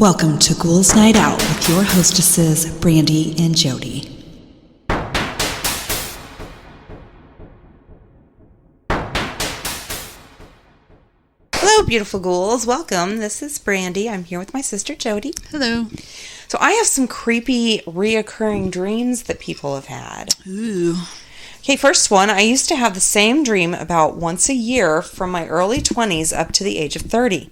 Welcome to Ghouls Night Out with your hostesses, Brandy and Jody. Hello, beautiful ghouls. Welcome. This is Brandy. I'm here with my sister, Jody. Hello. So I have some creepy, reoccurring dreams that people have had. Ooh. Okay, first one. I used to have the same dream about once a year from my early 20s up to the age of 30.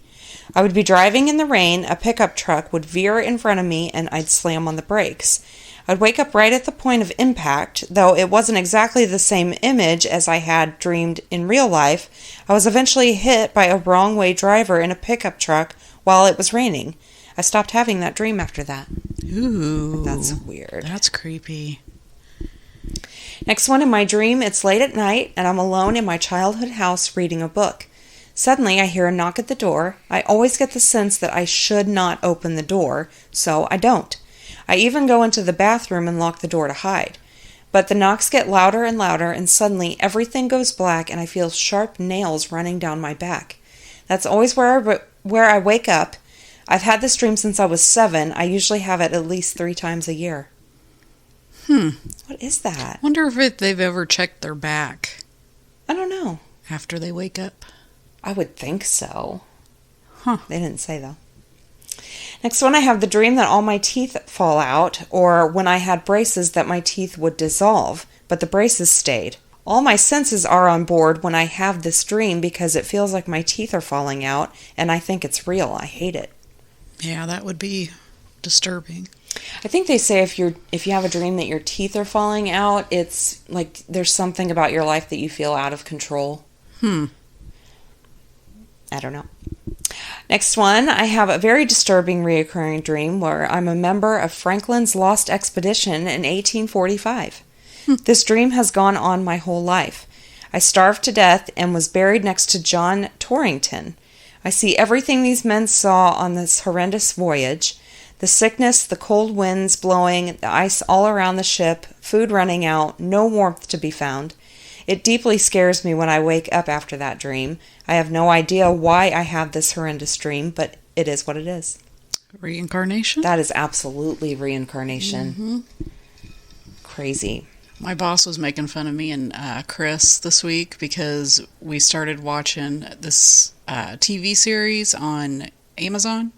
I would be driving in the rain, a pickup truck would veer in front of me, and I'd slam on the brakes. I'd wake up right at the point of impact, though it wasn't exactly the same image as I had dreamed in real life. I was eventually hit by a wrong-way driver in a pickup truck while it was raining. I stopped having that dream after that. Ooh. That's weird. That's creepy. Next one, in my dream, it's late at night, and I'm alone in my childhood house reading a book. Suddenly, I hear a knock at the door. I always get the sense that I should not open the door, so I don't. I even go into the bathroom and lock the door to hide. But the knocks get louder and louder, and suddenly everything goes black, and I feel sharp nails running down my back. That's always where I wake up. I've had this dream since I was 7. I usually have it at least 3 times a year. What is that? Wonder if they've ever checked their back I don't know. after they wake up. I would think so. Huh. They didn't say, though. Next one, I have the dream that all my teeth fall out, or when I had braces that my teeth would dissolve, but the braces stayed. All my senses are on board when I have this dream because it feels like my teeth are falling out, and I think it's real. I hate it. Yeah, that would be disturbing. I think they say if you have a dream that your teeth are falling out, it's like there's something about your life that you feel out of control. I don't know. Next one, I have a very disturbing reoccurring dream where I'm a member of Franklin's Lost Expedition in 1845. This dream has gone on my whole life. I starved to death and was buried next to John Torrington. I see everything these men saw on this horrendous voyage. The sickness, the cold winds blowing, the ice all around the ship, food running out, no warmth to be found. It deeply scares me when I wake up after that dream. I have no idea why I have this horrendous dream, but it is what it is. Reincarnation? That is absolutely reincarnation. Crazy. My boss was making fun of me and Chris this week because we started watching this TV series on Amazon.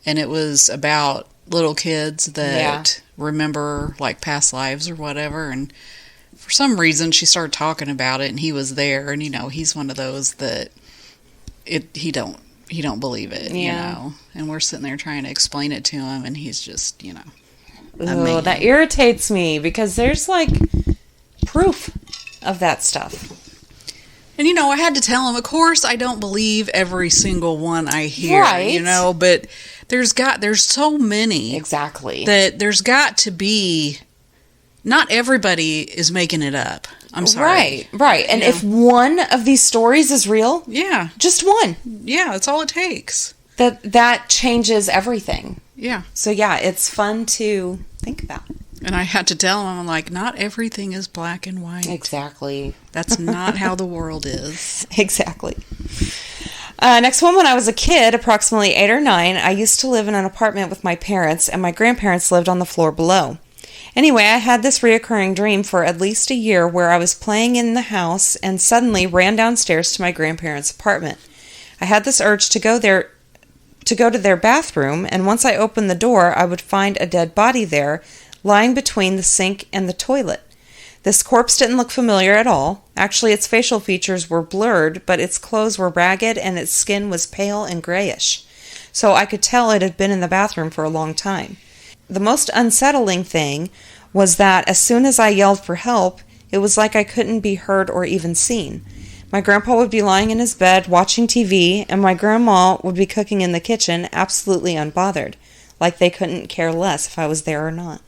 And it was about little kids that remember like past lives or whatever. And for some reason, she started talking about it, and he was there. And he's one of those that he don't believe it. And we're sitting there trying to explain it to him, and he's just Oh, that irritates me because there's like proof of that stuff. And I had to tell him, of course, I don't believe every single one I hear. Right. But there's so many. Exactly. That there's got to be. Not everybody is making it up. I'm sorry. Right. And if one of these stories is real, just one. Yeah, that's all it takes. That changes everything. Yeah. So it's fun to think about. And I had to tell him, I'm like, not everything is black and white. Exactly. That's not how the world is. Exactly. Next one, when I was a kid, approximately 8 or 9, I used to live in an apartment with my parents, and my grandparents lived on the floor below. Anyway, I had this reoccurring dream for at least a year where I was playing in the house and suddenly ran downstairs to my grandparents' apartment. I had this urge to go to their bathroom, and once I opened the door, I would find a dead body there, lying between the sink and the toilet. This corpse didn't look familiar at all. Actually, its facial features were blurred, but its clothes were ragged and its skin was pale and grayish. So I could tell it had been in the bathroom for a long time. The most unsettling thing was that as soon as I yelled for help, it was like I couldn't be heard or even seen. My grandpa would be lying in his bed watching TV, and my grandma would be cooking in the kitchen, absolutely unbothered, like they couldn't care less if I was there or not.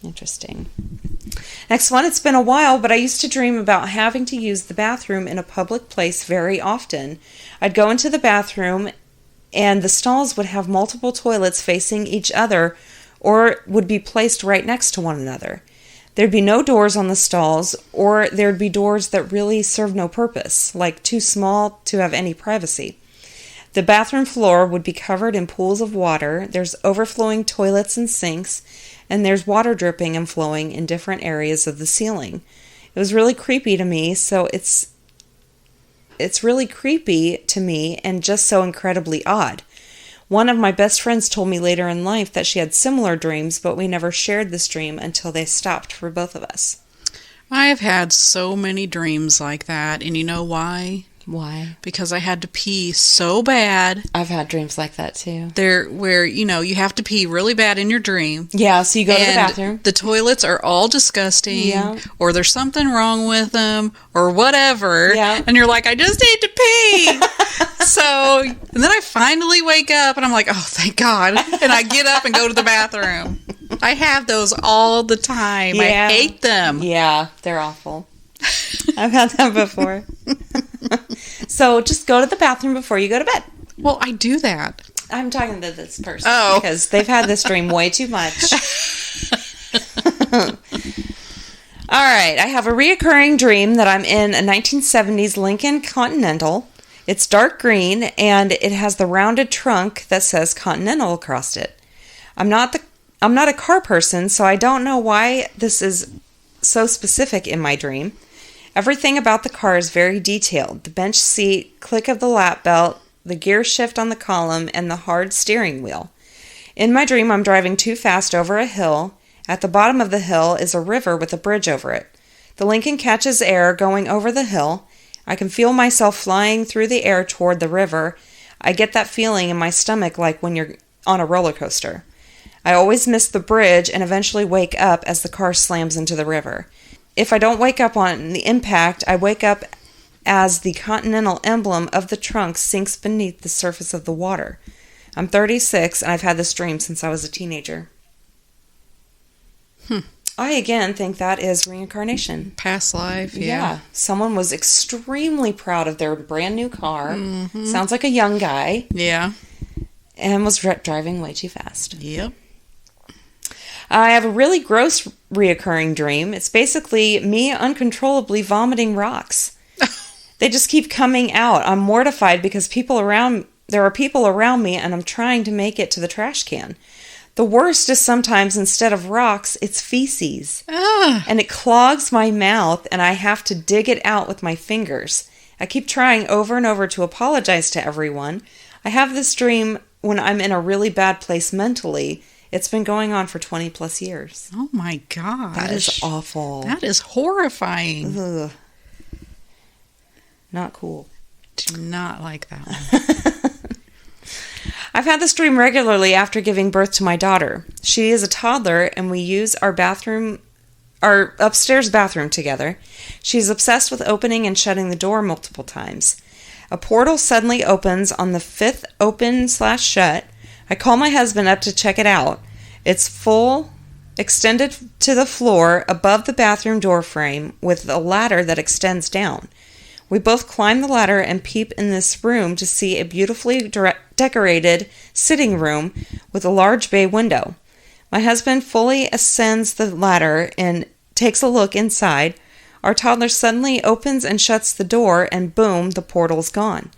Interesting. Next one, it's been a while, but I used to dream about having to use the bathroom in a public place very often. I'd go into the bathroom and the stalls would have multiple toilets facing each other or would be placed right next to one another. There'd be no doors on the stalls, or there'd be doors that really served no purpose, like too small to have any privacy. The bathroom floor would be covered in pools of water. There's overflowing toilets and sinks, and there's water dripping and flowing in different areas of the ceiling. It was really creepy to me, so it's really creepy to me and just so incredibly odd. One of my best friends told me later in life that she had similar dreams, but we never shared this dream until they stopped for both of us. I have had so many dreams like that, and you know why? Why? Because I had to pee so bad. I've had dreams like that too. Where, you have to pee really bad in your dream. Yeah, so you go to the bathroom. The toilets are all disgusting, or there's something wrong with them, or whatever. Yeah. And you're like, I just need to pee. And then I finally wake up, and I'm like, oh, thank God. And I get up and go to the bathroom. I have those all the time. Yeah. I hate them. Yeah, they're awful. I've had that before. So just go to the bathroom before you go to bed. Well, I do that. I'm talking to this person Oh. because they've had this dream way too much. All right, I have a reoccurring dream that I'm in a 1970s Lincoln Continental. It's dark green, and it has the rounded trunk that says Continental across it. I'm not a car person, so I don't know why this is so specific in my dream. Everything about the car is very detailed. The bench seat, click of the lap belt, the gear shift on the column, and the hard steering wheel. In my dream, I'm driving too fast over a hill. At the bottom of the hill is a river with a bridge over it. The Lincoln catches air going over the hill. I can feel myself flying through the air toward the river. I get that feeling in my stomach like when you're on a roller coaster. I always miss the bridge and eventually wake up as the car slams into the river. If I don't wake up on the impact, I wake up as the Continental emblem of the trunk sinks beneath the surface of the water. I'm 36 and I've had this dream since I was a teenager. I again think that is reincarnation. Past life, yeah. Someone was extremely proud of their brand new car. Mm-hmm. Sounds like a young guy. Yeah. And was driving way too fast. Yep. I have a really gross reoccurring dream. It's basically me uncontrollably vomiting rocks. They just keep coming out. I'm mortified because there are people around me and I'm trying to make it to the trash can. The worst is sometimes instead of rocks, it's feces. And it clogs my mouth and I have to dig it out with my fingers. I keep trying over and over to apologize to everyone. I have this dream when I'm in a really bad place mentally. It's been going on for 20 plus years. Oh my gosh. That is awful. That is horrifying. Ugh. Not cool. Do not like that one. I've had this dream regularly after giving birth to my daughter. She is a toddler and we use our upstairs bathroom together. She's obsessed with opening and shutting the door multiple times. A portal suddenly opens on the fifth open/shut. I call my husband up to check it out. It's full, extended to the floor above the bathroom door frame with a ladder that extends down. We both climb the ladder and peep in this room to see a beautifully decorated sitting room with a large bay window. My husband fully ascends the ladder and takes a look inside. Our toddler suddenly opens and shuts the door, and boom, the portal's gone.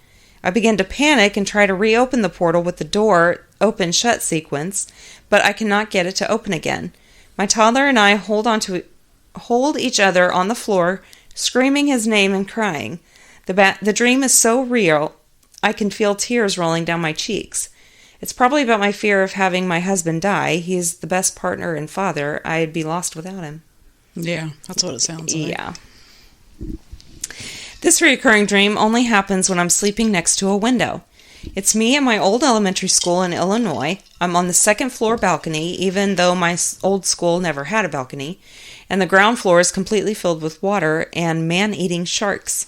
I begin to panic and try to reopen the portal with the door open-shut sequence, but I cannot get it to open again. My toddler and I hold each other on the floor, screaming his name and crying. The dream is so real, I can feel tears rolling down my cheeks. It's probably about my fear of having my husband die. He's the best partner and father. I'd be lost without him. Yeah, that's what it sounds like. Yeah. This recurring dream only happens when I'm sleeping next to a window. It's me at my old elementary school in Illinois. I'm on the second floor balcony, even though my old school never had a balcony, and the ground floor is completely filled with water and man-eating sharks.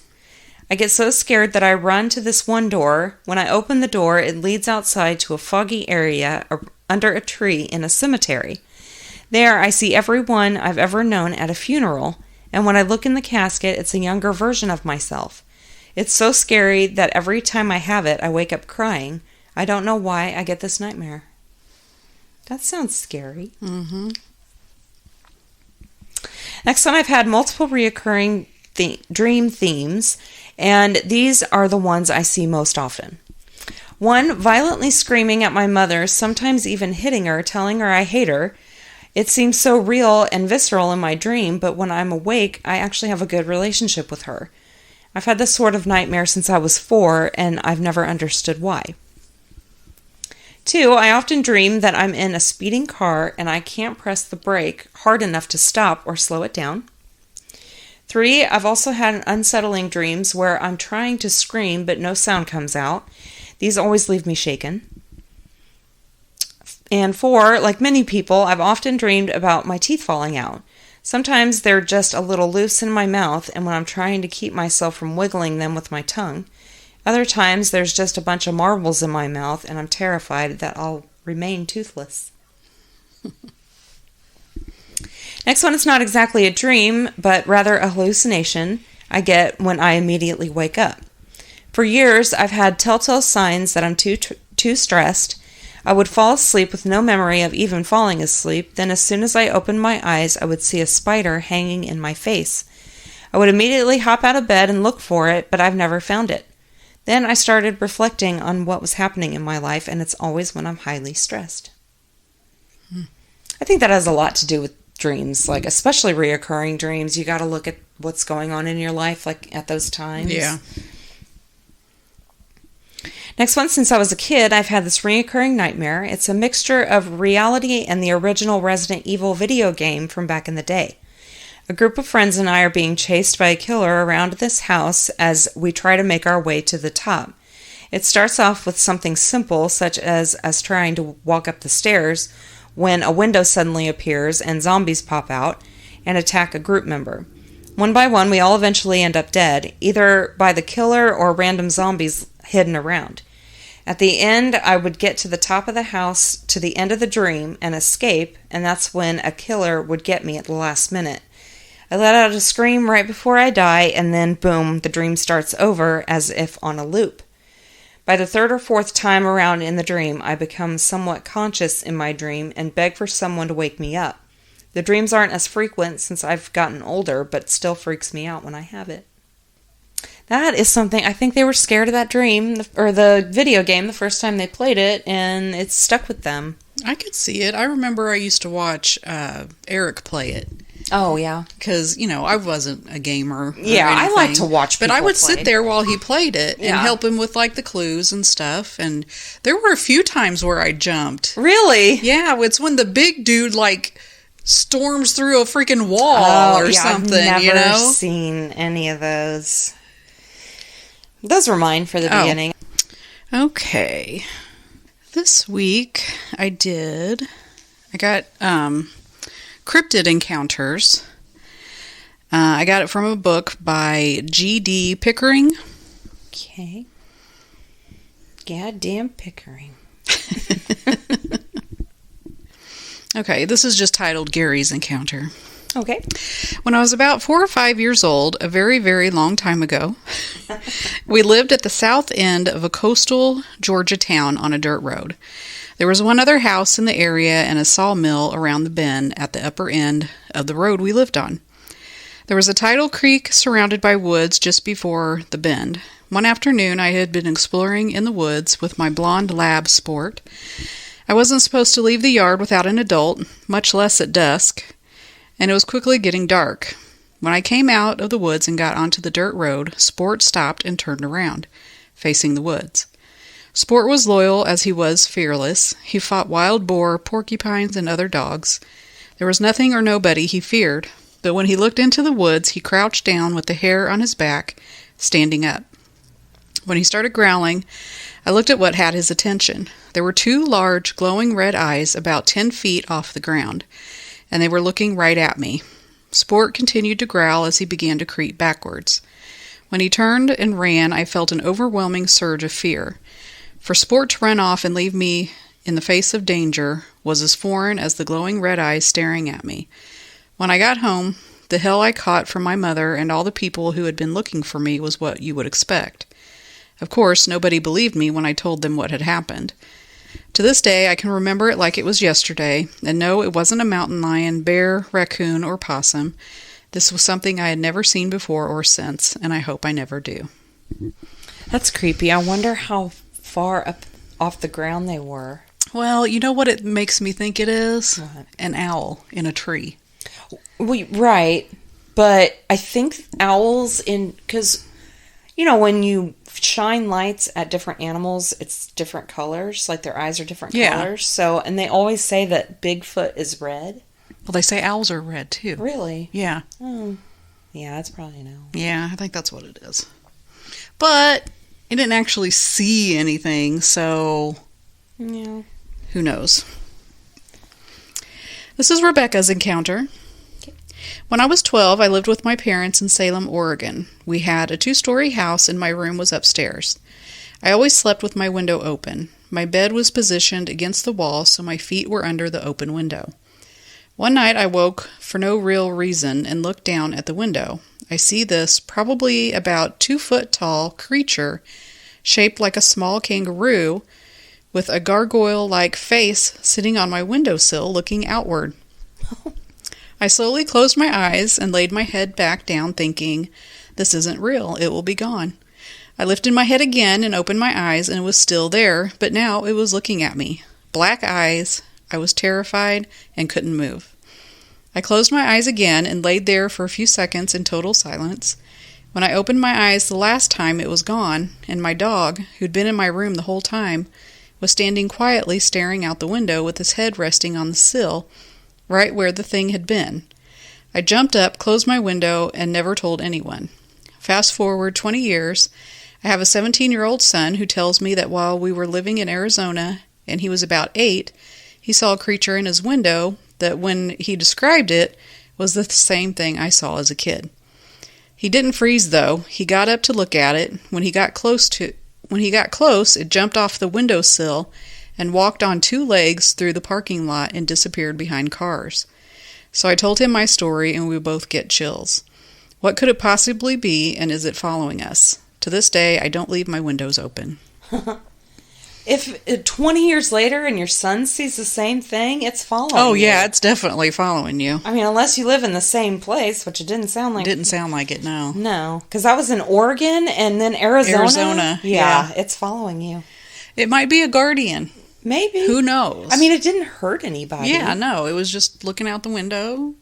I get so scared that I run to this one door. When I open the door, it leads outside to a foggy area under a tree in a cemetery. There, I see everyone I've ever known at a funeral, and when I look in the casket, it's a younger version of myself. It's so scary that every time I have it, I wake up crying. I don't know why I get this nightmare. That sounds scary. Mm-hmm. Next one, I've had multiple reoccurring dream themes, and these are the ones I see most often. 1, violently screaming at my mother, sometimes even hitting her, telling her I hate her. It seems so real and visceral in my dream, but when I'm awake, I actually have a good relationship with her. I've had this sort of nightmare since I was 4, and I've never understood why. 2, I often dream that I'm in a speeding car and I can't press the brake hard enough to stop or slow it down. 3, I've also had unsettling dreams where I'm trying to scream but no sound comes out. These always leave me shaken. And 4, like many people, I've often dreamed about my teeth falling out. Sometimes they're just a little loose in my mouth, and when I'm trying to keep myself from wiggling them with my tongue. Other times there's just a bunch of marbles in my mouth, and I'm terrified that I'll remain toothless. Next one is not exactly a dream, but rather a hallucination I get when I immediately wake up. For years, I've had telltale signs that I'm too stressed. I would fall asleep with no memory of even falling asleep. Then as soon as I opened my eyes, I would see a spider hanging in my face. I would immediately hop out of bed and look for it, but I've never found it. Then I started reflecting on what was happening in my life, and it's always when I'm highly stressed. I think that has a lot to do with dreams, like especially reoccurring dreams. You got to look at what's going on in your life, like at those times. Yeah. Next one, since I was a kid, I've had this reoccurring nightmare. It's a mixture of reality and the original Resident Evil video game from back in the day. A group of friends and I are being chased by a killer around this house as we try to make our way to the top. It starts off with something simple, such as us trying to walk up the stairs, when a window suddenly appears and zombies pop out and attack a group member. One by one, we all eventually end up dead, either by the killer or random zombies hidden around. At the end, I would get to the top of the house, to the end of the dream, and escape, and that's when a killer would get me at the last minute. I let out a scream right before I die, and then boom, the dream starts over as if on a loop. By the 3rd or 4th time around in the dream, I become somewhat conscious in my dream and beg for someone to wake me up. The dreams aren't as frequent since I've gotten older, but still freaks me out when I have it. That is something, I think they were scared of that dream, or the video game, the first time they played it, and it stuck with them. I could see it. I remember I used to watch Eric play it. Oh, yeah. Because, I wasn't a gamer. Yeah, I like to watch people But I would play. sit there while he played it and help him with, the clues and stuff. And there were a few times where I jumped. Really? Yeah, it's when the big dude, storms through a freaking wall or something, I've never seen any of those. Those were mine for the beginning. Okay. This week I got Cryptid Encounters. I got it from a book by G.D. Pickering. Okay. Goddamn Pickering. Okay, this is just titled Gary's Encounter. Okay. When I was about 4 or 5 years old, a very, very long time ago, we lived at the south end of a coastal Georgia town on a dirt road. There was one other house in the area and a sawmill around the bend at the upper end of the road we lived on. There was a tidal creek surrounded by woods just before the bend. One afternoon, I had been exploring in the woods with my blonde lab Sport. I wasn't supposed to leave the yard without an adult, much less at dusk, and it was quickly getting dark. When I came out of the woods and got onto the dirt road, Sport stopped and turned around, facing the woods. Sport was loyal as he was fearless. He fought wild boar, porcupines, and other dogs. There was nothing or nobody he feared, but when he looked into the woods, he crouched down with the hair on his back, standing up. When he started growling, I looked at what had his attention. There were 2 large, glowing red eyes about 10 feet off the ground, and they were looking right at me. Sport continued to growl as he began to creep backwards. When he turned and ran, I felt an overwhelming surge of fear. For Sport to run off and leave me in the face of danger was as foreign as the glowing red eyes staring at me. When I got home, the hell I caught from my mother and all the people who had been looking for me was what you would expect. Of course, nobody believed me when I told them what had happened. To this day, I can remember it like it was yesterday, and no, it wasn't a mountain lion, bear, raccoon, or possum. This was something I had never seen before or since, and I hope I never do. That's creepy. I wonder how far up off the ground they were. Well, you know what it makes me think it is? What? An owl in a tree. Right, but I think owls because, when you shine lights at different animals, it's different colors, like their eyes are different colors. So, and they always say that Bigfoot is red. Well, they say owls are red, too. Really? Yeah. Yeah, that's probably an owl. Yeah, I think that's what it is. But I didn't actually see anything, so Yeah. who knows? This is Rebecca's encounter. When I was 12, I lived with my parents in Salem, Oregon. We had a 2-story house and my room was upstairs. I always slept with my window open. My bed was positioned against the wall so my feet were under the open window. One night I woke for no real reason and looked down at the window. I see this probably about 2-foot tall creature shaped like a small kangaroo with a gargoyle-like face sitting on my windowsill looking outward. I slowly closed my eyes and laid my head back down thinking, this isn't real, it will be gone. I lifted my head again and opened my eyes and it was still there, but now it was looking at me. Black eyes. I was terrified and couldn't move. I closed my eyes again and laid there for a few seconds in total silence. When I opened my eyes the last time, it was gone, and my dog, who'd been in my room the whole time, was standing quietly staring out the window with his head resting on the sill, right where the thing had been. I jumped up, closed my window, and never told anyone. Fast forward 20 years, I have a 17-year-old son who tells me that while we were living in Arizona and he was about 8, he saw a creature in his window that when he described it was the same thing I saw as a kid. He didn't freeze though. He got up to look at it. When he got close, it jumped off the windowsill and walked on 2 legs through the parking lot and disappeared behind cars. So I told him my story and we both get chills. What could it possibly be, and is it following us? To this day, I don't leave my windows open. If 20 years later and your son sees the same thing, it's following Oh, you. yeah, it's definitely following you. I mean, unless you live in the same place, which it didn't sound like. Didn't sound like it, no. No, because I was in Oregon and then Arizona. Yeah, it's following you. It might be a guardian. Maybe. Who knows? I mean, it didn't hurt anybody. Yeah, no, it was just looking out the window.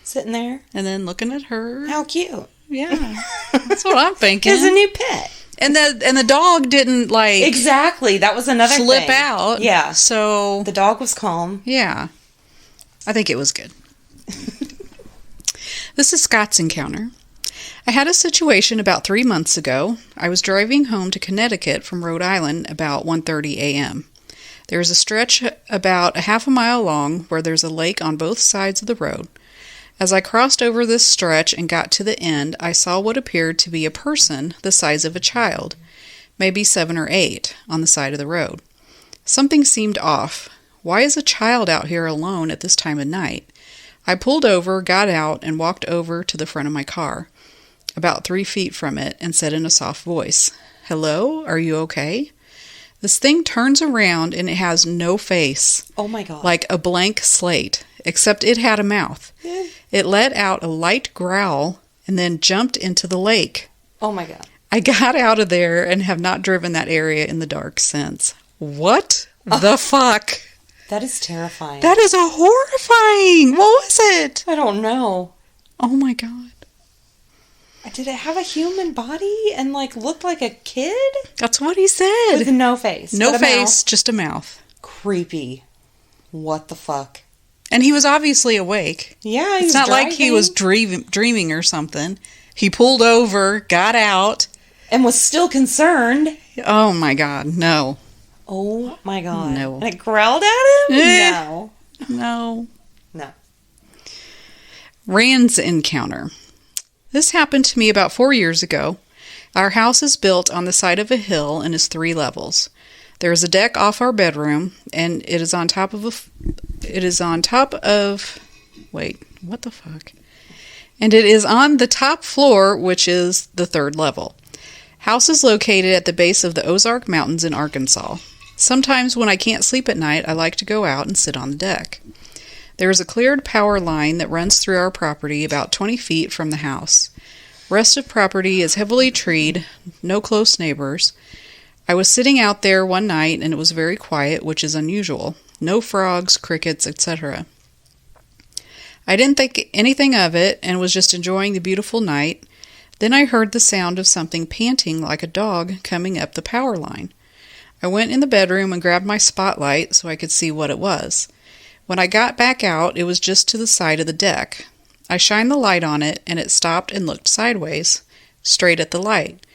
Sitting there. And then looking at her. How cute. Yeah, that's what I'm thinking. It's a new pet. And the dog didn't exactly. That was another flip thing. out. Yeah. So the dog was calm. Yeah, I think it was good. This is Scott's encounter. I had a situation about 3 months ago. I was driving home to Connecticut from Rhode Island about 1:30 a.m. There is a stretch about a half a mile long where there's a lake on both sides of the road. As I crossed over this stretch and got to the end, I saw what appeared to be a person the size of a child, maybe 7 or 8, on the side of the road. Something seemed off. Why is a child out here alone at this time of night? I pulled over, got out, and walked over to the front of my car, about 3 feet from it, and said in a soft voice, "Hello, are you okay?" This thing turns around and it has no face. Oh my God. Like a blank slate, except it had a mouth. It let out a light growl and then jumped into the lake. Oh my God. I got out of there and have not driven that area in the dark since. What the fuck? That is terrifying. That is a horrifying. What was it? I don't know. Oh my God. Did it have a human body and looked like a kid? That's what he said. With no face. No but a face, mouth. just a mouth. Creepy. What the fuck? And he was obviously awake. Yeah, It's not like he was dreaming or something. He pulled over, got out. And was still concerned. Oh my God, no. Oh my God. No. And it growled at him? No. No. No. Rand's encounter. This happened to me about 4 years ago. Our house is built on the side of a hill and is 3 levels. There is a deck off our bedroom, and it is on top of wait, what the fuck? And it is on the top floor, which is the 3rd level. House is located at the base of the Ozark Mountains in Arkansas. Sometimes when I can't sleep at night, I like to go out and sit on the deck. There is a cleared power line that runs through our property about 20 feet from the house. Rest of property is heavily treed, no close neighbors. I was sitting out there one night and it was very quiet, which is unusual. No frogs, crickets, etc. I didn't think anything of it and was just enjoying the beautiful night. Then I heard the sound of something panting like a dog coming up the power line. I went in the bedroom and grabbed my spotlight so I could see what it was. When I got back out, it was just to the side of the deck. I shined the light on it and it stopped and looked sideways, straight at the light.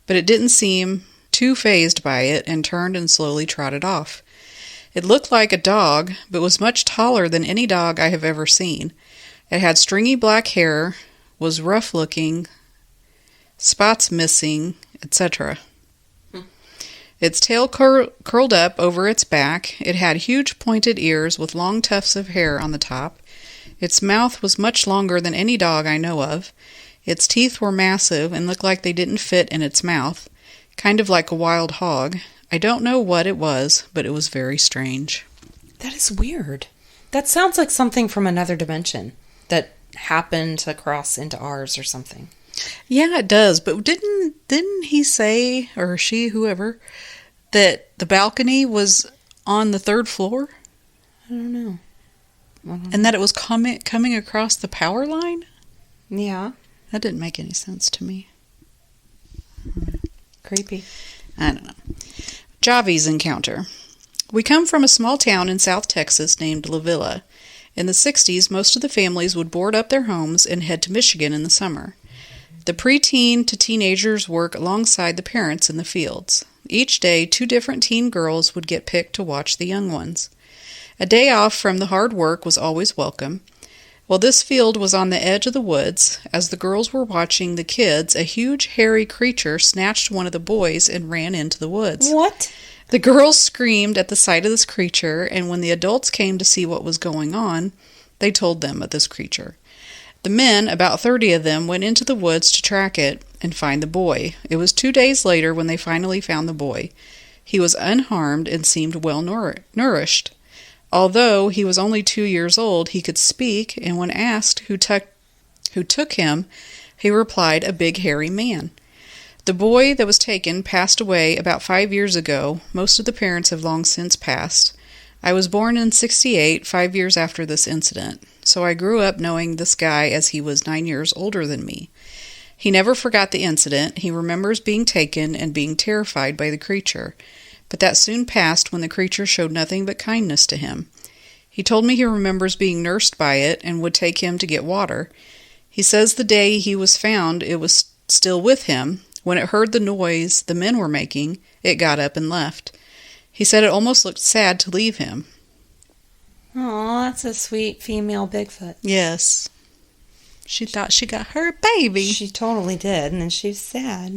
But it didn't seem too fazed by it and turned and slowly trotted off. It looked like a dog, but was much taller than any dog I have ever seen. It had stringy black hair, was rough-looking, spots missing, etc. Its tail curled up over its back. It had huge pointed ears with long tufts of hair on the top. Its mouth was much longer than any dog I know of. Its teeth were massive and looked like they didn't fit in its mouth, kind of like a wild hog. I don't know what it was, but it was very strange. That is weird. That sounds like something from another dimension that happened to cross into ours or something. Yeah, it does. But didn't he say, or she, whoever, that the balcony was on the 3rd floor? I don't know. And that it was coming across the power line? Yeah. That didn't make any sense to me. Creepy. I don't know. Javi's encounter. We come from a small town in South Texas named La Villa. In the 60s, most of the families would board up their homes and head to Michigan in the summer. The preteen to teenagers work alongside the parents in the fields. Each day, 2 different teen girls would get picked to watch the young ones. A day off from the hard work was always welcome. Well, this field was on the edge of the woods. As the girls were watching the kids, a huge, hairy creature snatched one of the boys and ran into the woods. What? The girls screamed at the sight of this creature, and when the adults came to see what was going on, they told them of this creature. The men, about 30 of them, went into the woods to track it and find the boy. It was 2 days later when they finally found the boy. He was unharmed and seemed well nourished. Although he was only 2 years old, he could speak, and when asked who took him, he replied, "A big hairy man." The boy that was taken passed away about 5 years ago. Most of the parents have long since passed. I was born in 1968, 5 years after this incident, so I grew up knowing this guy as he was 9 years older than me. He never forgot the incident. He remembers being taken and being terrified by the creature, but that soon passed when the creature showed nothing but kindness to him. He told me he remembers being nursed by it and would take him to get water. He says the day he was found, it was still with him. When it heard the noise the men were making, it got up and left. He said it almost looked sad to leave him. Oh, that's a sweet female Bigfoot. Yes. She thought she got her baby. She totally did, and then she was sad.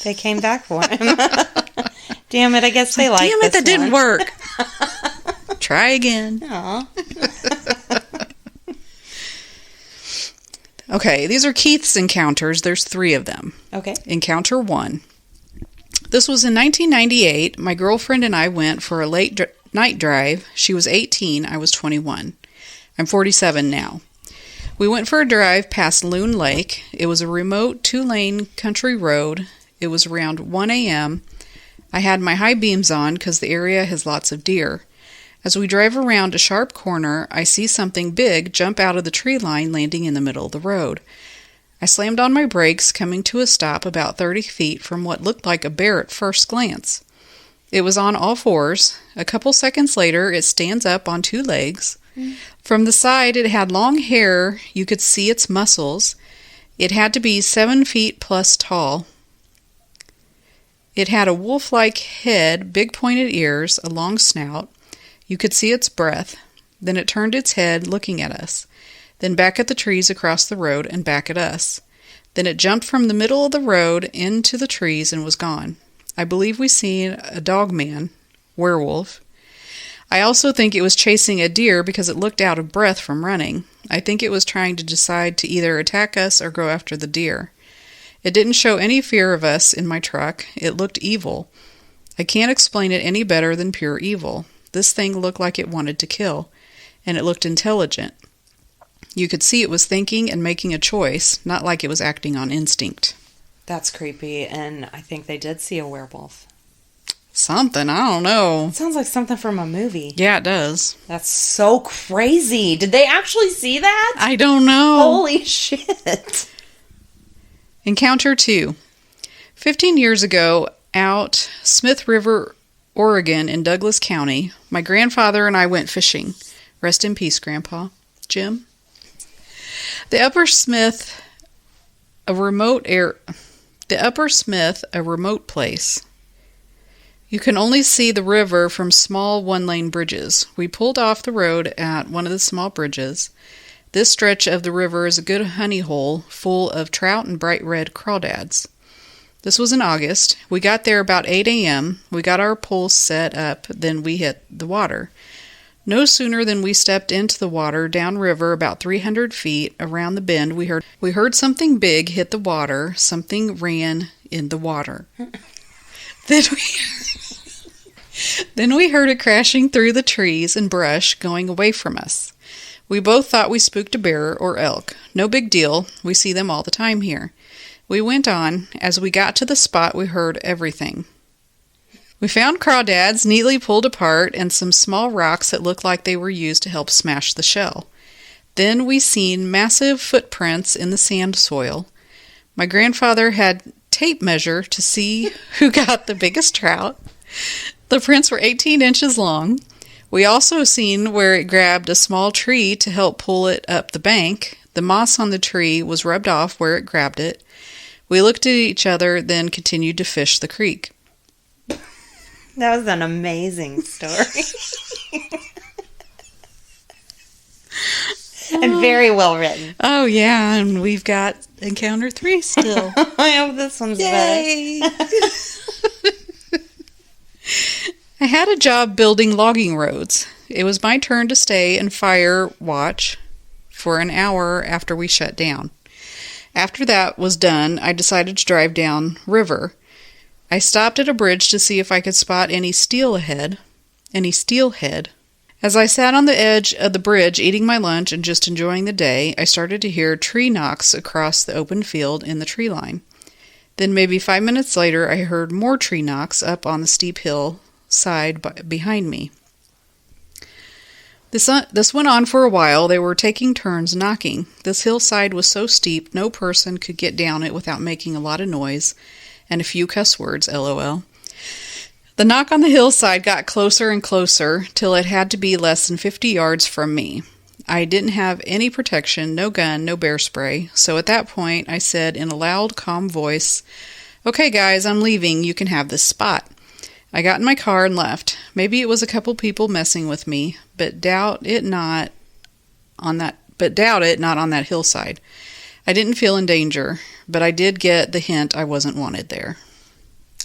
They came back for him. Damn it, I guess they like Damn it, this that didn't one. work. Try again. Aw. Okay, these are Keith's encounters. There's 3 of them. Okay. Encounter 1. This was in 1998. My girlfriend and I went for a late night drive. She was 18. I was 21. I'm 47 now. We went for a drive past Loon Lake. It was a remote 2-lane country road. It was around 1 a.m. I had my high beams on because the area has lots of deer. As we drive around a sharp corner, I see something big jump out of the tree line, landing in the middle of the road. I slammed on my brakes, coming to a stop about 30 feet from what looked like a bear at first glance. It was on all fours. A couple seconds later, it stands up on 2 legs. From the side, it had long hair. You could see its muscles. It had to be 7 feet plus tall. It had a wolf-like head, big pointed ears, a long snout. You could see its breath. Then it turned its head, looking at us. Then back at the trees across the road and back at us. Then it jumped from the middle of the road into the trees and was gone. I believe we seen a dogman, werewolf. I also think it was chasing a deer because it looked out of breath from running. I think it was trying to decide to either attack us or go after the deer. It didn't show any fear of us in my truck. It looked evil. I can't explain it any better than pure evil. This thing looked like it wanted to kill, and it looked intelligent. You could see it was thinking and making a choice, not like it was acting on instinct. That's creepy, and I think they did see a werewolf. something. I don't know. It sounds like something from a movie. Yeah, it does. That's so crazy. Did they actually see that? I don't know. Holy shit. Encounter 2. 15 years ago, out Smith River, Oregon in Douglas County, my grandfather and I went fishing. Rest in peace, Grandpa. Jim. The Upper Smith, a remote place. You can only see the river from small one-lane bridges. We pulled off the road at one of the small bridges. This stretch of the river is a good honey hole full of trout and bright red crawdads. This was in August. We got there about 8 a.m. We got our poles set up, then we hit the water. No sooner than we stepped into the water downriver about 300 feet around the bend, we heard something big hit the water. Something ran in the water. Then we heard it crashing through the trees and brush going away from us. We both thought we spooked a bear or elk. No big deal. We see them all the time here. We went on. As we got to the spot, we heard everything. We found crawdads neatly pulled apart and some small rocks that looked like they were used to help smash the shell. Then we seen massive footprints in the sand soil. My grandfather had tape measure to see who got the biggest trout. The prints were 18 inches long. We also seen where it grabbed a small tree to help pull it up the bank. The moss on the tree was rubbed off where it grabbed it. We looked at each other, then continued to fish the creek. That was an amazing story. And very well written. Oh, yeah, and we've got Encounter 3 still. I hope this one's Yay! better. I had a job building logging roads. It was my turn to stay and fire watch for an hour after we shut down. After that was done, I decided to drive down river. I stopped at a bridge to see if I could spot any steelhead. As I sat on the edge of the bridge eating my lunch and just enjoying the day, I started to hear tree knocks across the open field in the tree line. Then maybe 5 minutes later, I heard more tree knocks up on the steep hill side behind me. This went on for a while. They were taking turns knocking. This hillside was so steep, no person could get down it without making a lot of noise and a few cuss words, LOL. The knock on the hillside got closer and closer till it had to be less than 50 yards from me. I didn't have any protection, no gun, no bear spray, so at that point I said in a loud, calm voice, "Okay guys, I'm leaving, you can have this spot." I got in my car and left. Maybe it was a couple people messing with me, but doubt it not on that hillside. I didn't feel in danger, but I did get the hint I wasn't wanted there.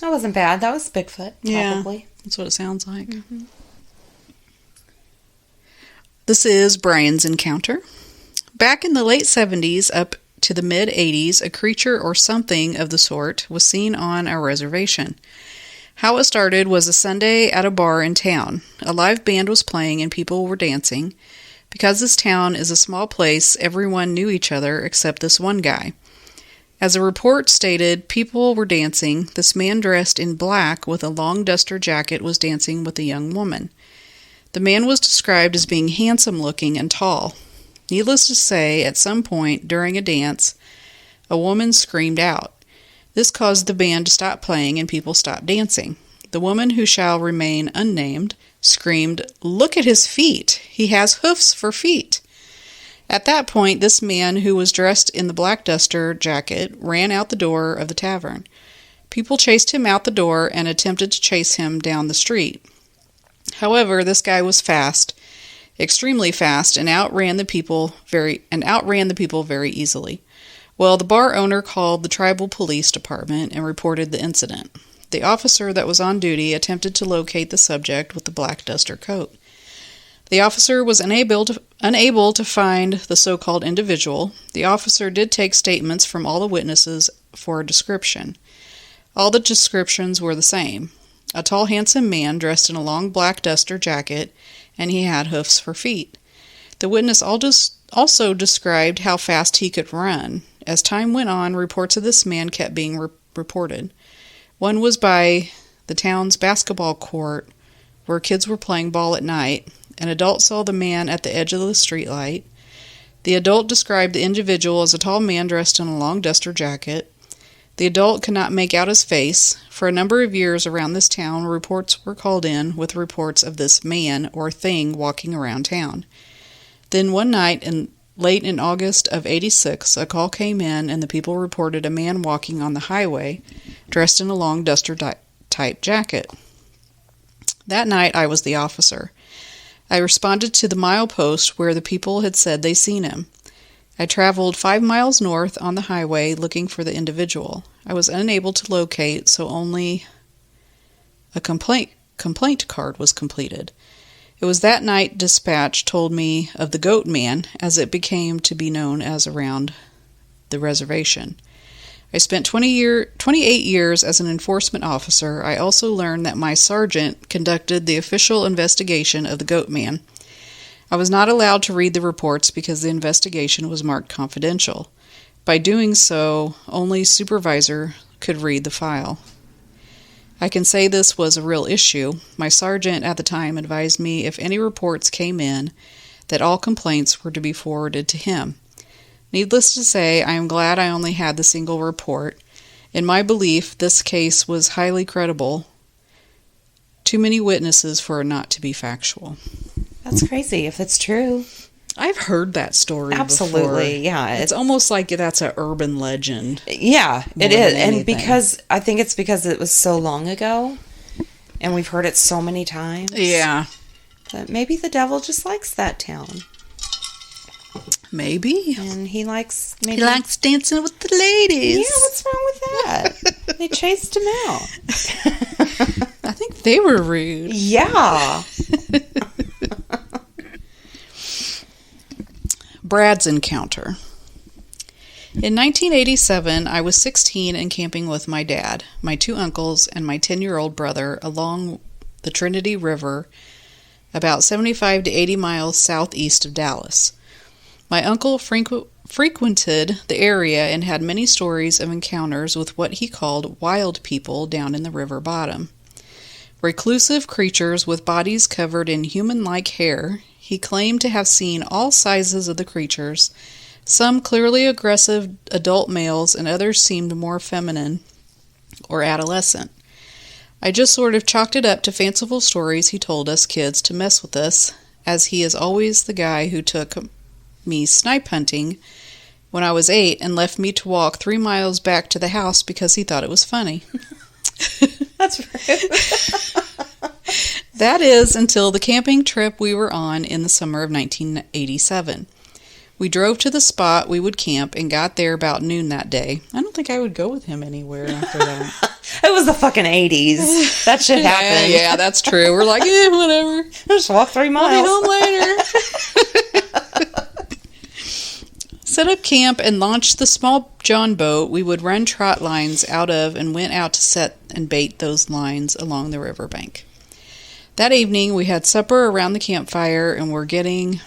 That wasn't bad. That was Bigfoot, probably. Yeah, that's what it sounds like. Mm-hmm. This is Brian's encounter. Back in the late 70s up to the mid-80s, a creature or something of the sort was seen on our reservation. How it started was a Sunday at a bar in town. A live band was playing and people were dancing. Because this town is a small place, everyone knew each other except this one guy. As a report stated, people were dancing. This man dressed in black with a long duster jacket was dancing with a young woman. The man was described as being handsome-looking and tall. Needless to say, at some point during a dance, a woman screamed out. This caused the band to stop playing and people stopped dancing. The woman, who shall remain unnamed, screamed, "Look at his feet! He has hoofs for feet!" At that point, this man, who was dressed in the black duster jacket, ran out the door of the tavern. People chased him out the door and attempted to chase him down the street. However, this guy was fast, extremely fast, and outran the people very easily. Well, the bar owner called the tribal police department and reported the incident. The officer that was on duty attempted to locate the subject with the black duster coat. The officer was unable to find the so-called individual. The officer did take statements from all the witnesses for a description. All the descriptions were the same. A tall, handsome man dressed in a long black duster jacket, and he had hoofs for feet. The witness also described how fast he could run. As time went on, reports of this man kept being reported. One was by the town's basketball court, where kids were playing ball at night. An adult saw the man at the edge of the streetlight. The adult described the individual as a tall man dressed in a long duster jacket. The adult could not make out his face. For a number of years around this town, reports were called in with reports of this man or thing walking around town. Then one night, late in August of '86, a call came in and the people reported a man walking on the highway dressed in a long duster-type jacket. That night I was the officer. I responded to the milepost where the people had said they seen him. I traveled 5 miles north on the highway looking for the individual. I was unable to locate, so only a complaint card was completed. It was that night dispatch told me of the Goat Man, as it became to be known as around the reservation. I spent 28 years as an enforcement officer. I also learned that my sergeant conducted the official investigation of the Goat Man. I was not allowed to read the reports because the investigation was marked confidential. By doing so, only supervisor could read the file. I can say this was a real issue. My sergeant at the time advised me if any reports came in, that all complaints were to be forwarded to him. Needless to say, I am glad I only had the single report. In my belief, this case was highly credible. Too many witnesses for it not to be factual. That's crazy if it's true. I've heard that story Absolutely, before. yeah. It's almost like that's an urban legend. Yeah, more it is. than And anything. because I think it's because it was so long ago and we've heard it so many times. Yeah. That maybe the devil just likes that town. Maybe. And he likes maybe He likes dancing with the ladies. Yeah, what's wrong with that? They chased him out. I think they were rude. Yeah. Brad's encounter. In 1987, I was 16 and camping with my dad, my 2 uncles, and my 10-year-old brother along the Trinity River, about 75 to 80 miles southeast of Dallas. My uncle frequented the area and had many stories of encounters with what he called wild people down in the river bottom. Reclusive creatures with bodies covered in human-like hair. He claimed to have seen all sizes of the creatures, some clearly aggressive adult males and others seemed more feminine or adolescent. I just sort of chalked it up to fanciful stories he told us kids to mess with us, as he is always the guy who took me snipe hunting when I was 8 and left me to walk 3 miles back to the house because he thought it was funny. That's rude. That is until the camping trip we were on in the summer of 1987. We drove to the spot we would camp and got there about noon that day. I don't think I would go with him anywhere after that. It was the fucking 80s. That shit happened. Yeah, that's true. We're like, whatever. Just walk 3 miles. I'll be home later. Set up camp and launched the small John boat we would run trot lines out of and went out to set and bait those lines along the riverbank. That evening, we had supper around the campfire and were getting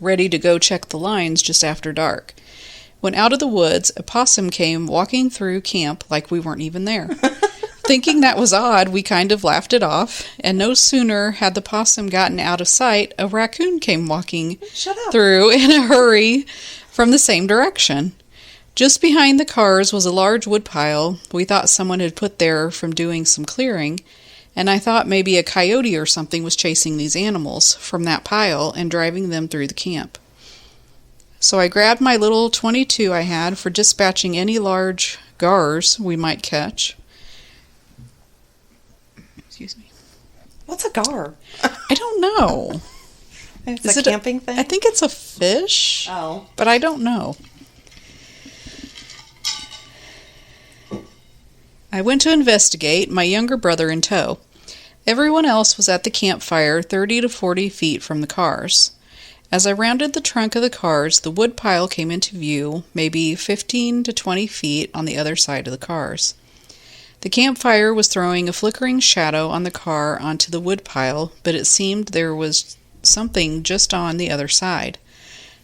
ready to go check the lines just after dark. When out of the woods, a possum came walking through camp like we weren't even there. Thinking that was odd, we kind of laughed it off, and no sooner had the possum gotten out of sight, a raccoon came walking through in a hurry from the same direction. Just behind the cars was a large woodpile we thought someone had put there from doing some clearing, and I thought maybe a coyote or something was chasing these animals from that pile and driving them through the camp. So I grabbed my little .22 I had for dispatching any large gars we might catch. Excuse me. What's a gar? I don't know. It's a camping thing? I think it's a fish. Oh. But I don't know. I went to investigate, my younger brother in tow. Everyone else was at the campfire 30 to 40 feet from the cars. As I rounded the trunk of the cars, the wood pile came into view, maybe 15 to 20 feet on the other side of the cars. The campfire was throwing a flickering shadow on the car onto the wood pile, but it seemed there was something just on the other side.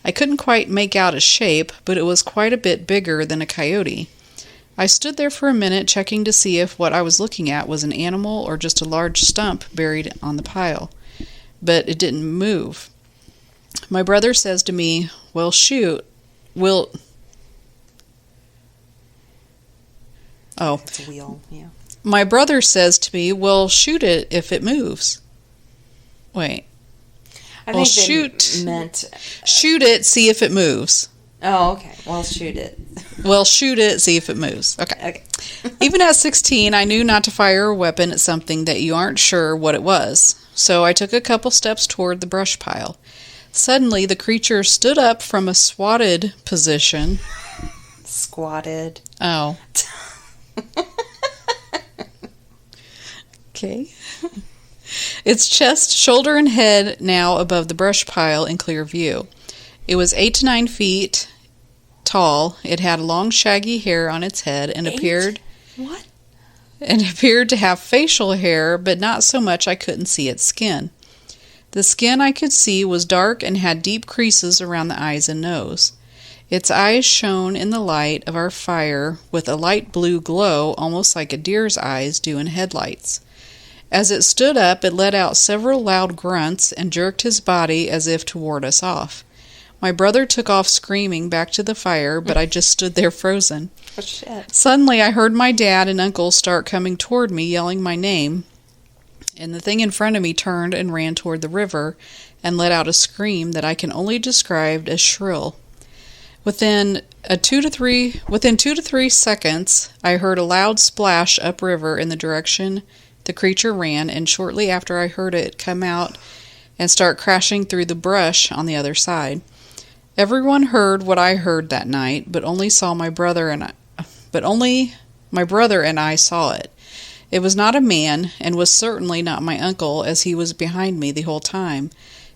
I couldn't quite make out its shape, but it was quite a bit bigger than a coyote. I stood there for a minute, checking to see if what I was looking at was an animal or just a large stump buried on the pile. But it didn't move. My brother says to me, "Well, shoot, we'll..." Oh. It's a wheel, yeah. My brother says to me, "Well, shoot it if it moves." Wait. I Well, think shoot. they meant... Shoot it, see if it moves. Oh, okay. Well, shoot it. Well, shoot it, see if it moves. Okay. Even at 16, I knew not to fire a weapon at something that you aren't sure what it was. So I took a couple steps toward the brush pile. Suddenly, the creature stood up from a squatted position. Squatted. Oh. Okay. Its chest, shoulder, and head now above the brush pile in clear view. It was 8 to 9 feet tall. It had long, shaggy hair on its head and appeared to have facial hair, but not so much I couldn't see its skin. The skin I could see was dark and had deep creases around the eyes and nose. Its eyes shone in the light of our fire with a light blue glow, almost like a deer's eyes do in headlights. As it stood up, it let out several loud grunts and jerked his body as if to ward us off. My brother took off screaming back to the fire, but I just stood there frozen. Oh, shit. Suddenly, I heard my dad and uncle start coming toward me, yelling my name, and the thing in front of me turned and ran toward the river and let out a scream that I can only describe as shrill. Within 2 to 3 seconds, I heard a loud splash upriver in the direction the creature ran, and shortly after I heard it come out and start crashing through the brush on the other side. Everyone heard what I heard that night, but only my brother and I saw it. It was not a man, and was certainly not my uncle, as he was behind me the whole time,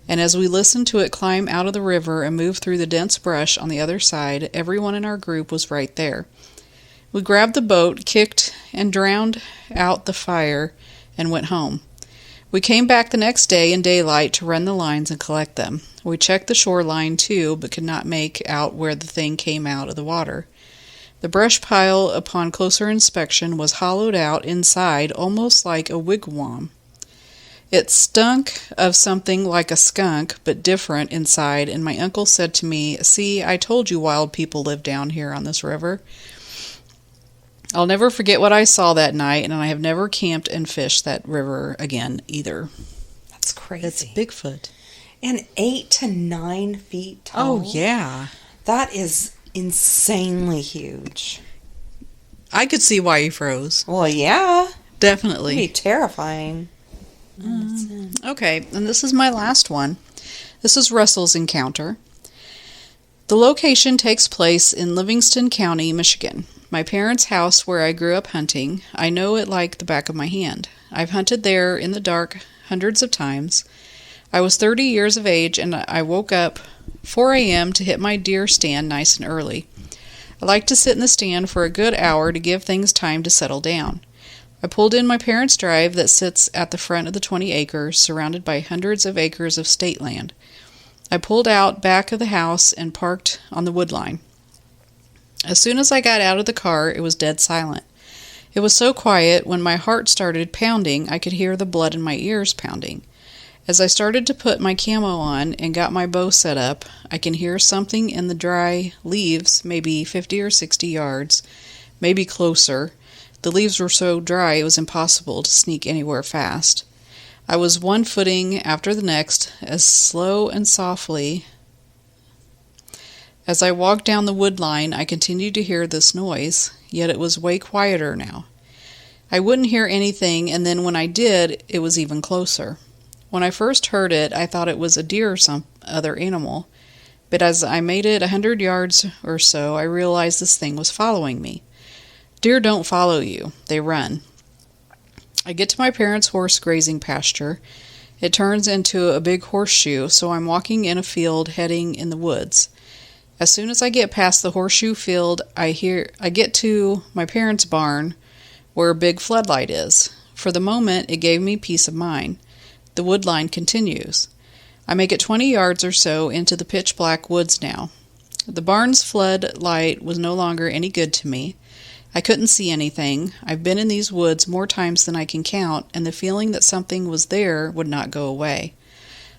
and as we listened to it climb out of the river and move through the dense brush on the other side, everyone in our group was right there. We grabbed the boat, kicked and drowned out the fire, and went home. We came back the next day in daylight to run the lines and collect them. We checked the shoreline too, but could not make out where the thing came out of the water. The brush pile, upon closer inspection, was hollowed out inside, almost like a wigwam. It stunk of something like a skunk, but different inside, and my uncle said to me, "See, I told you wild people live down here on this river." I'll never forget what I saw that night, and I have never camped and fished that river again either. That's crazy. It's Bigfoot. And 8 to 9 feet tall. Oh, yeah. That is insanely huge. I could see why you froze. Well, yeah. Definitely. It'd be terrifying. Okay, and this is my last one. This is Russell's encounter. The location takes place in Livingston County, Michigan. My parents' house where I grew up hunting. I know it like the back of my hand. I've hunted there in the dark hundreds of times. I was 30 years of age, and I woke up 4 a.m. to hit my deer stand nice and early. I like to sit in the stand for a good hour to give things time to settle down. I pulled in my parents' drive that sits at the front of the 20 acres, surrounded by hundreds of acres of state land. I pulled out back of the house and parked on the wood line. As soon as I got out of the car, it was dead silent. It was so quiet, when my heart started pounding, I could hear the blood in my ears pounding. As I started to put my camo on and got my bow set up, I can hear something in the dry leaves, maybe 50 or 60 yards, maybe closer. The leaves were so dry it was impossible to sneak anywhere fast. I was one footing after the next, as slow and softly. As I walked down the wood line, I continued to hear this noise, yet it was way quieter now. I wouldn't hear anything, and then when I did, it was even closer. When I first heard it, I thought it was a deer or some other animal, but as I made it 100 yards or so, I realized this thing was following me. Deer don't follow you, they run. I get to my parents' horse grazing pasture. It turns into a big horseshoe, so I'm walking in a field heading in the woods. As soon as I get past the horseshoe field, I get to my parents' barn, where a big floodlight is. For the moment, it gave me peace of mind. The wood line continues. I make it 20 yards or so into the pitch-black woods now. The barn's floodlight was no longer any good to me. I couldn't see anything. I've been in these woods more times than I can count, and the feeling that something was there would not go away.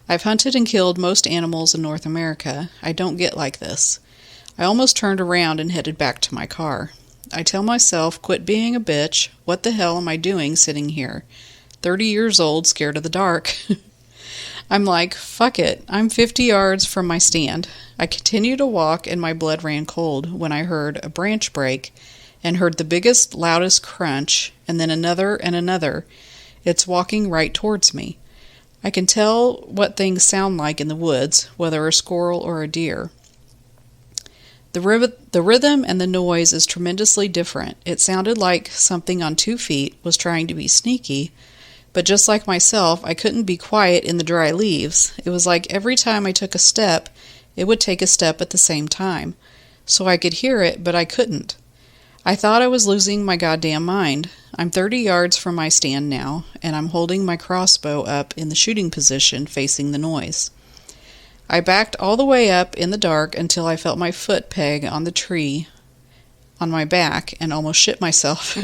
I've hunted and killed most animals in North America. I don't get like this. I almost turned around and headed back to my car. I tell myself, quit being a bitch. What the hell am I doing sitting here? 30 years old, scared of the dark. I'm like, fuck it. I'm 50 yards from my stand. I continued to walk and my blood ran cold when I heard a branch break and heard the biggest, loudest crunch, and then another and another. It's walking right towards me. I can tell what things sound like in the woods, whether a squirrel or a deer. The rhythm and the noise is tremendously different. It sounded like something on 2 feet was trying to be sneaky, but just like myself, I couldn't be quiet in the dry leaves. It was like every time I took a step, it would take a step at the same time. So I could hear it, but I couldn't. I thought I was losing my goddamn mind. I'm 30 yards from my stand now, and I'm holding my crossbow up in the shooting position facing the noise. I backed all the way up in the dark until I felt my foot peg on the tree on my back and almost shit myself.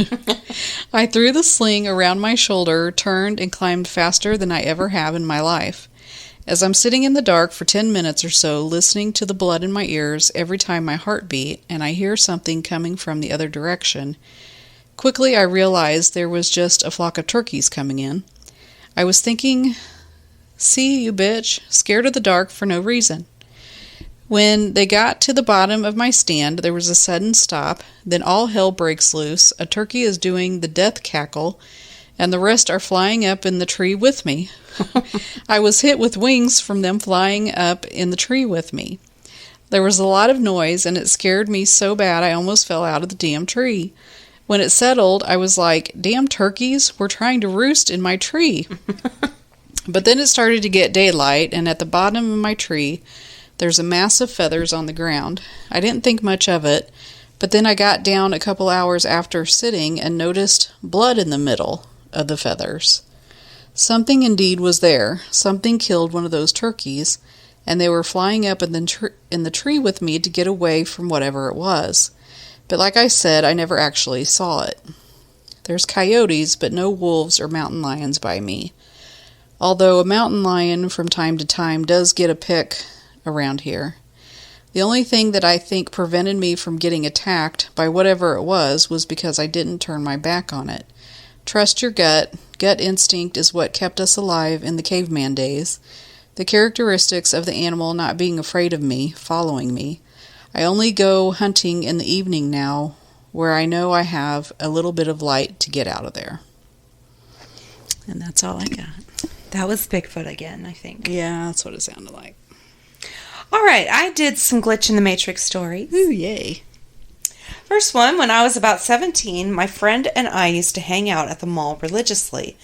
I threw the sling around my shoulder, turned, and climbed faster than I ever have in my life. As I'm sitting in the dark for 10 minutes or so, listening to the blood in my ears every time my heart beat, and I hear something coming from the other direction, quickly I realized there was just a flock of turkeys coming in. I was thinking, see, you bitch, scared of the dark for no reason. When they got to the bottom of my stand, there was a sudden stop, then all hell breaks loose. A turkey is doing the death cackle, and the rest are flying up in the tree with me. I was hit with wings from them flying up in the tree with me. There was a lot of noise, and it scared me so bad I almost fell out of the damn tree. When it settled, I was like, damn turkeys were trying to roost in my tree. But then it started to get daylight, and at the bottom of my tree, there's a mass of feathers on the ground. I didn't think much of it, but then I got down a couple hours after sitting and noticed blood in the middle of the feathers. Something indeed was there. Something killed one of those turkeys, and they were flying up in the tree with me to get away from whatever it was. But like I said, I never actually saw it. There's coyotes, but no wolves or mountain lions by me. Although a mountain lion from time to time does get a pick around here. The only thing that I think prevented me from getting attacked by whatever it was because I didn't turn my back on it. Trust your gut. Gut instinct is what kept us alive in the caveman days. The characteristics of the animal not being afraid of me, following me. I only go hunting in the evening now, where I know I have a little bit of light to get out of there. And that's all I got. That was Bigfoot again, I think. Yeah, that's what it sounded like. All right, I did some Glitch in the Matrix stories. Ooh, yay. First one, when I was about 17, my friend and I used to hang out at the mall religiously.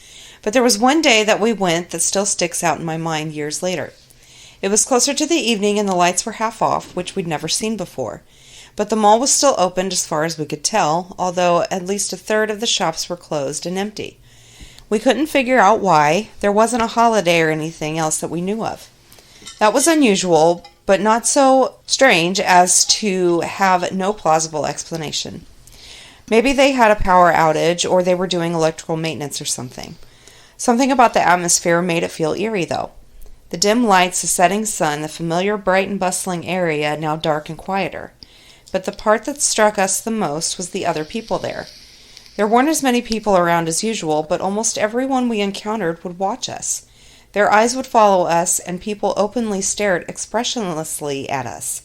But there was one day that we went that still sticks out in my mind years later. It was closer to the evening and the lights were half off, which we'd never seen before. But the mall was still open as far as we could tell, although at least a third of the shops were closed and empty. We couldn't figure out why. There wasn't a holiday or anything else that we knew of. That was unusual, but not so strange as to have no plausible explanation. Maybe they had a power outage or they were doing electrical maintenance or something. Something about the atmosphere made it feel eerie, though. The dim lights, the setting sun, the familiar bright and bustling area, now dark and quieter. But the part that struck us the most was the other people there. There weren't as many people around as usual, but almost everyone we encountered would watch us. Their eyes would follow us, and people openly stared expressionlessly at us.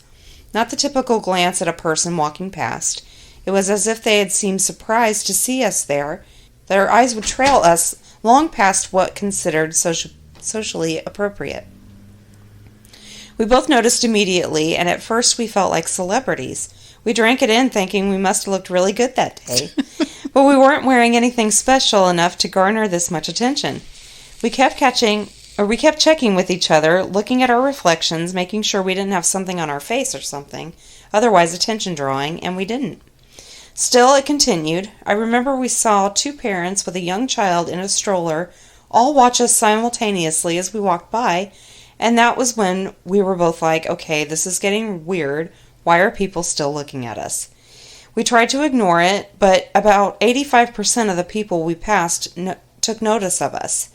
Not the typical glance at a person walking past. It was as if they had seemed surprised to see us there. Their eyes would trail us long past what considered socially appropriate. We both noticed immediately, and at first we felt like celebrities. We drank it in thinking we must have looked really good that day. But we weren't wearing anything special enough to garner this much attention. We kept checking with each other, looking at our reflections, making sure we didn't have something on our face or something, otherwise attention drawing, and we didn't. Still, it continued. I remember we saw two parents with a young child in a stroller all watch us simultaneously as we walked by, and that was when we were both like, okay, this is getting weird. Why are people still looking at us? We tried to ignore it, but about 85% of the people we passed took notice of us.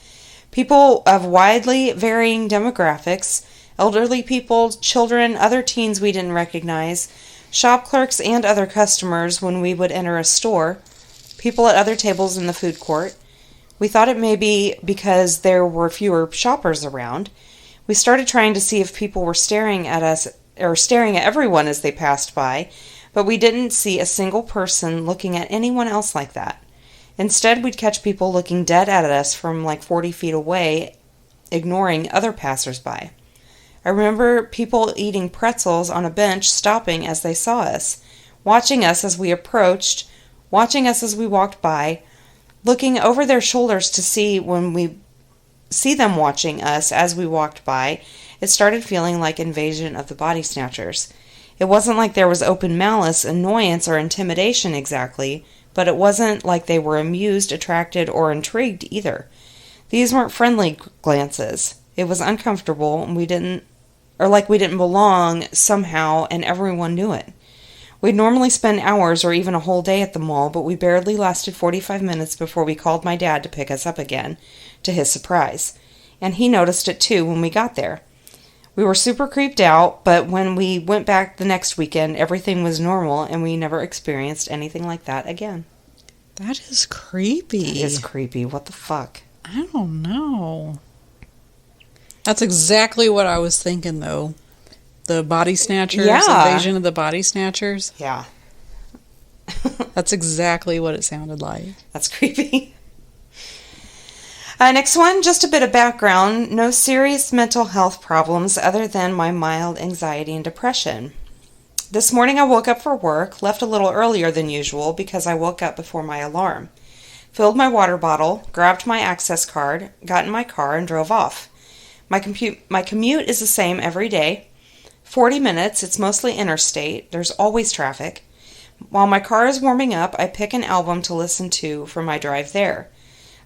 People of widely varying demographics, elderly people, children, other teens we didn't recognize, shop clerks and other customers when we would enter a store, people at other tables in the food court. We thought it may be because there were fewer shoppers around. We started trying to see if people were staring at us or staring at everyone as they passed by, but we didn't see a single person looking at anyone else like that. Instead, we'd catch people looking dead at us from like 40 feet away, ignoring other passersby. I remember people eating pretzels on a bench, stopping as they saw us, watching us as we approached, watching us as we walked by, looking over their shoulders to see when we see them watching us as we walked by. It started feeling like Invasion of the Body Snatchers. It wasn't like there was open malice, annoyance, or intimidation exactly, but it wasn't like they were amused, attracted, or intrigued either. These weren't friendly glances. It was uncomfortable, and we didn't belong somehow, and everyone knew it. We'd normally spend hours or even a whole day at the mall, but we barely lasted 45 minutes before we called my dad to pick us up again, to his surprise. And he noticed it too when we got there. We were super creeped out, but when we went back the next weekend, everything was normal, and we never experienced anything like that again. That is creepy. It is creepy. What the fuck? I don't know. That's exactly what I was thinking, though. The Body Snatchers, Yeah. Invasion of the Body Snatchers. Yeah. That's exactly what it sounded like. That's creepy. Next one, just a bit of background. No serious mental health problems other than my mild anxiety and depression. This morning I woke up for work, left a little earlier than usual because I woke up before my alarm. Filled my water bottle, grabbed my access card, got in my car, and drove off. My commute is the same every day. 40 minutes, it's mostly interstate. There's always traffic. While my car is warming up, I pick an album to listen to for my drive there.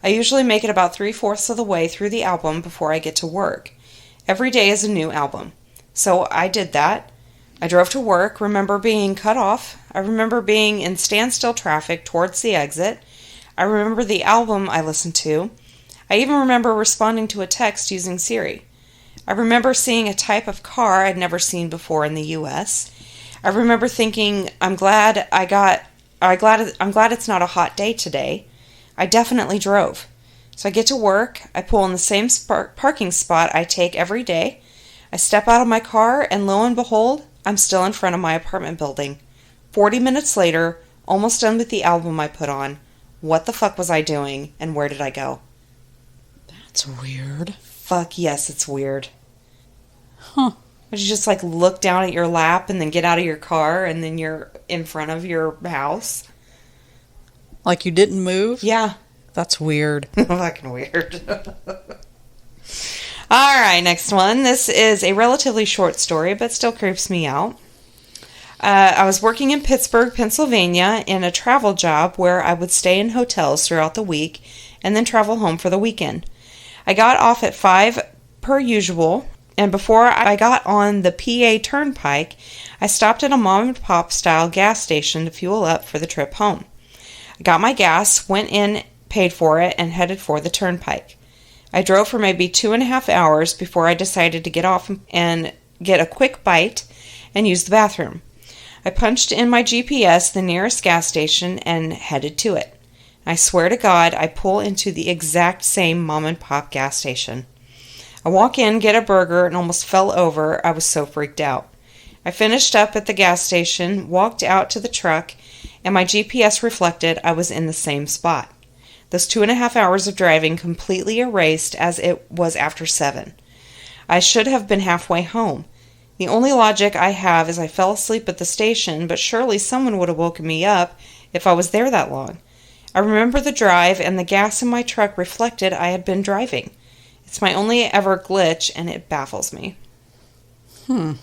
I usually make it about 3/4 of the way through the album before I get to work. Every day is a new album. So I did that. I drove to work, remember being cut off. I remember being in standstill traffic towards the exit. I remember the album I listened to. I even remember responding to a text using Siri. I remember seeing a type of car I'd never seen before in the U.S. I remember thinking, I'm glad it's not a hot day today. I definitely drove. So I get to work, I pull in the same parking spot I take every day. I step out of my car, and lo and behold, I'm still in front of my apartment building. 40 minutes later, almost done with the album I put on. What the fuck was I doing, and where did I go? That's weird. Fuck yes, it's weird. Huh. Would you just look down at your lap and then get out of your car and then you're in front of your house? Like you didn't move? Yeah. That's weird. Fucking weird. Alright, next one. This is a relatively short story, but still creeps me out. I was working in Pittsburgh, Pennsylvania in a travel job where I would stay in hotels throughout the week and then travel home for the weekend. I got off at 5 per usual, and before I got on the PA Turnpike, I stopped at a mom and pop style gas station to fuel up for the trip home. I got my gas, went in, paid for it, and headed for the Turnpike. I drove for maybe 2.5 hours before I decided to get off and get a quick bite and use the bathroom. I punched in my GPS, the nearest gas station, and headed to it. I swear to God, I pull into the exact same mom and pop gas station. I walk in, get a burger, and almost fell over. I was so freaked out. I finished up at the gas station, walked out to the truck, and my GPS reflected I was in the same spot. Those 2.5 hours of driving completely erased as it was after 7. I should have been halfway home. The only logic I have is I fell asleep at the station, but surely someone would have woken me up if I was there that long. I remember the drive, and the gas in my truck reflected I had been driving. It's my only ever glitch, and it baffles me. I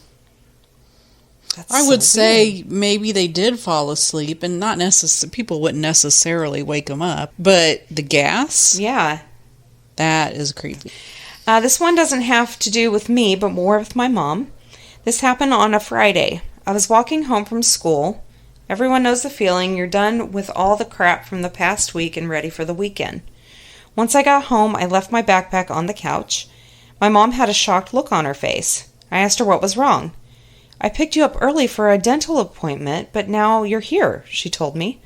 would say maybe they did fall asleep, and not people wouldn't necessarily wake them up. But the gas? Yeah. That is creepy. This one doesn't have to do with me, but more with my mom. This happened on a Friday. I was walking home from school. Everyone knows the feeling. You're done with all the crap from the past week and ready for the weekend. Once I got home, I left my backpack on the couch. My mom had a shocked look on her face. I asked her what was wrong. I picked you up early for a dental appointment, but now you're here, she told me.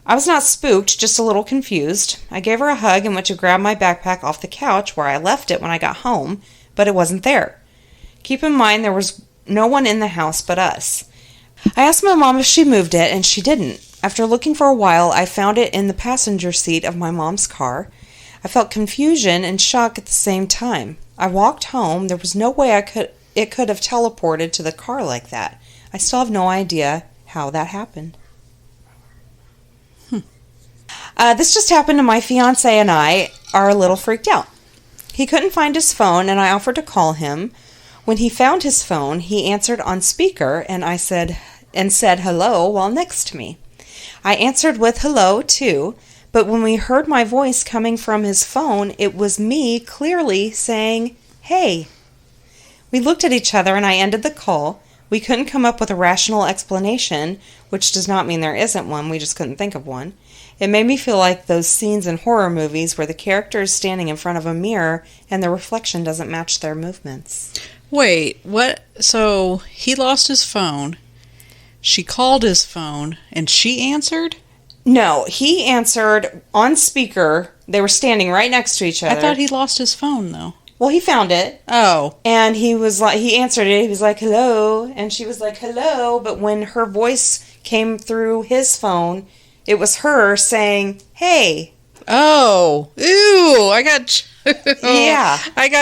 I was not spooked, just a little confused. I gave her a hug and went to grab my backpack off the couch where I left it when I got home, but it wasn't there. Keep in mind there was no one in the house but us. I asked my mom if she moved it, and she didn't. After looking for a while, I found it in the passenger seat of my mom's car. I felt confusion and shock at the same time. I walked home. There was no way it could have teleported to the car like that. I still have no idea how that happened. This just happened to my fiance, and I are a little freaked out. He couldn't find his phone, and I offered to call him. When he found his phone, he answered on speaker, and said hello while next to me. I answered with hello too, but when we heard my voice coming from his phone, it was me clearly saying, "Hey." We looked at each other, and I ended the call. We couldn't come up with a rational explanation, which does not mean there isn't one, we just couldn't think of one. It made me feel like those scenes in horror movies where the character is standing in front of a mirror and the reflection doesn't match their movements. Wait, what? So he lost his phone. She called his phone, and she answered? No, he answered on speaker. They were standing right next to each other. I thought he lost his phone, though. Well, he found it. Oh. And he answered it. He was like, hello. And she was like, hello. But when her voice came through his phone, it was her saying, hey. Oh. Ew. I got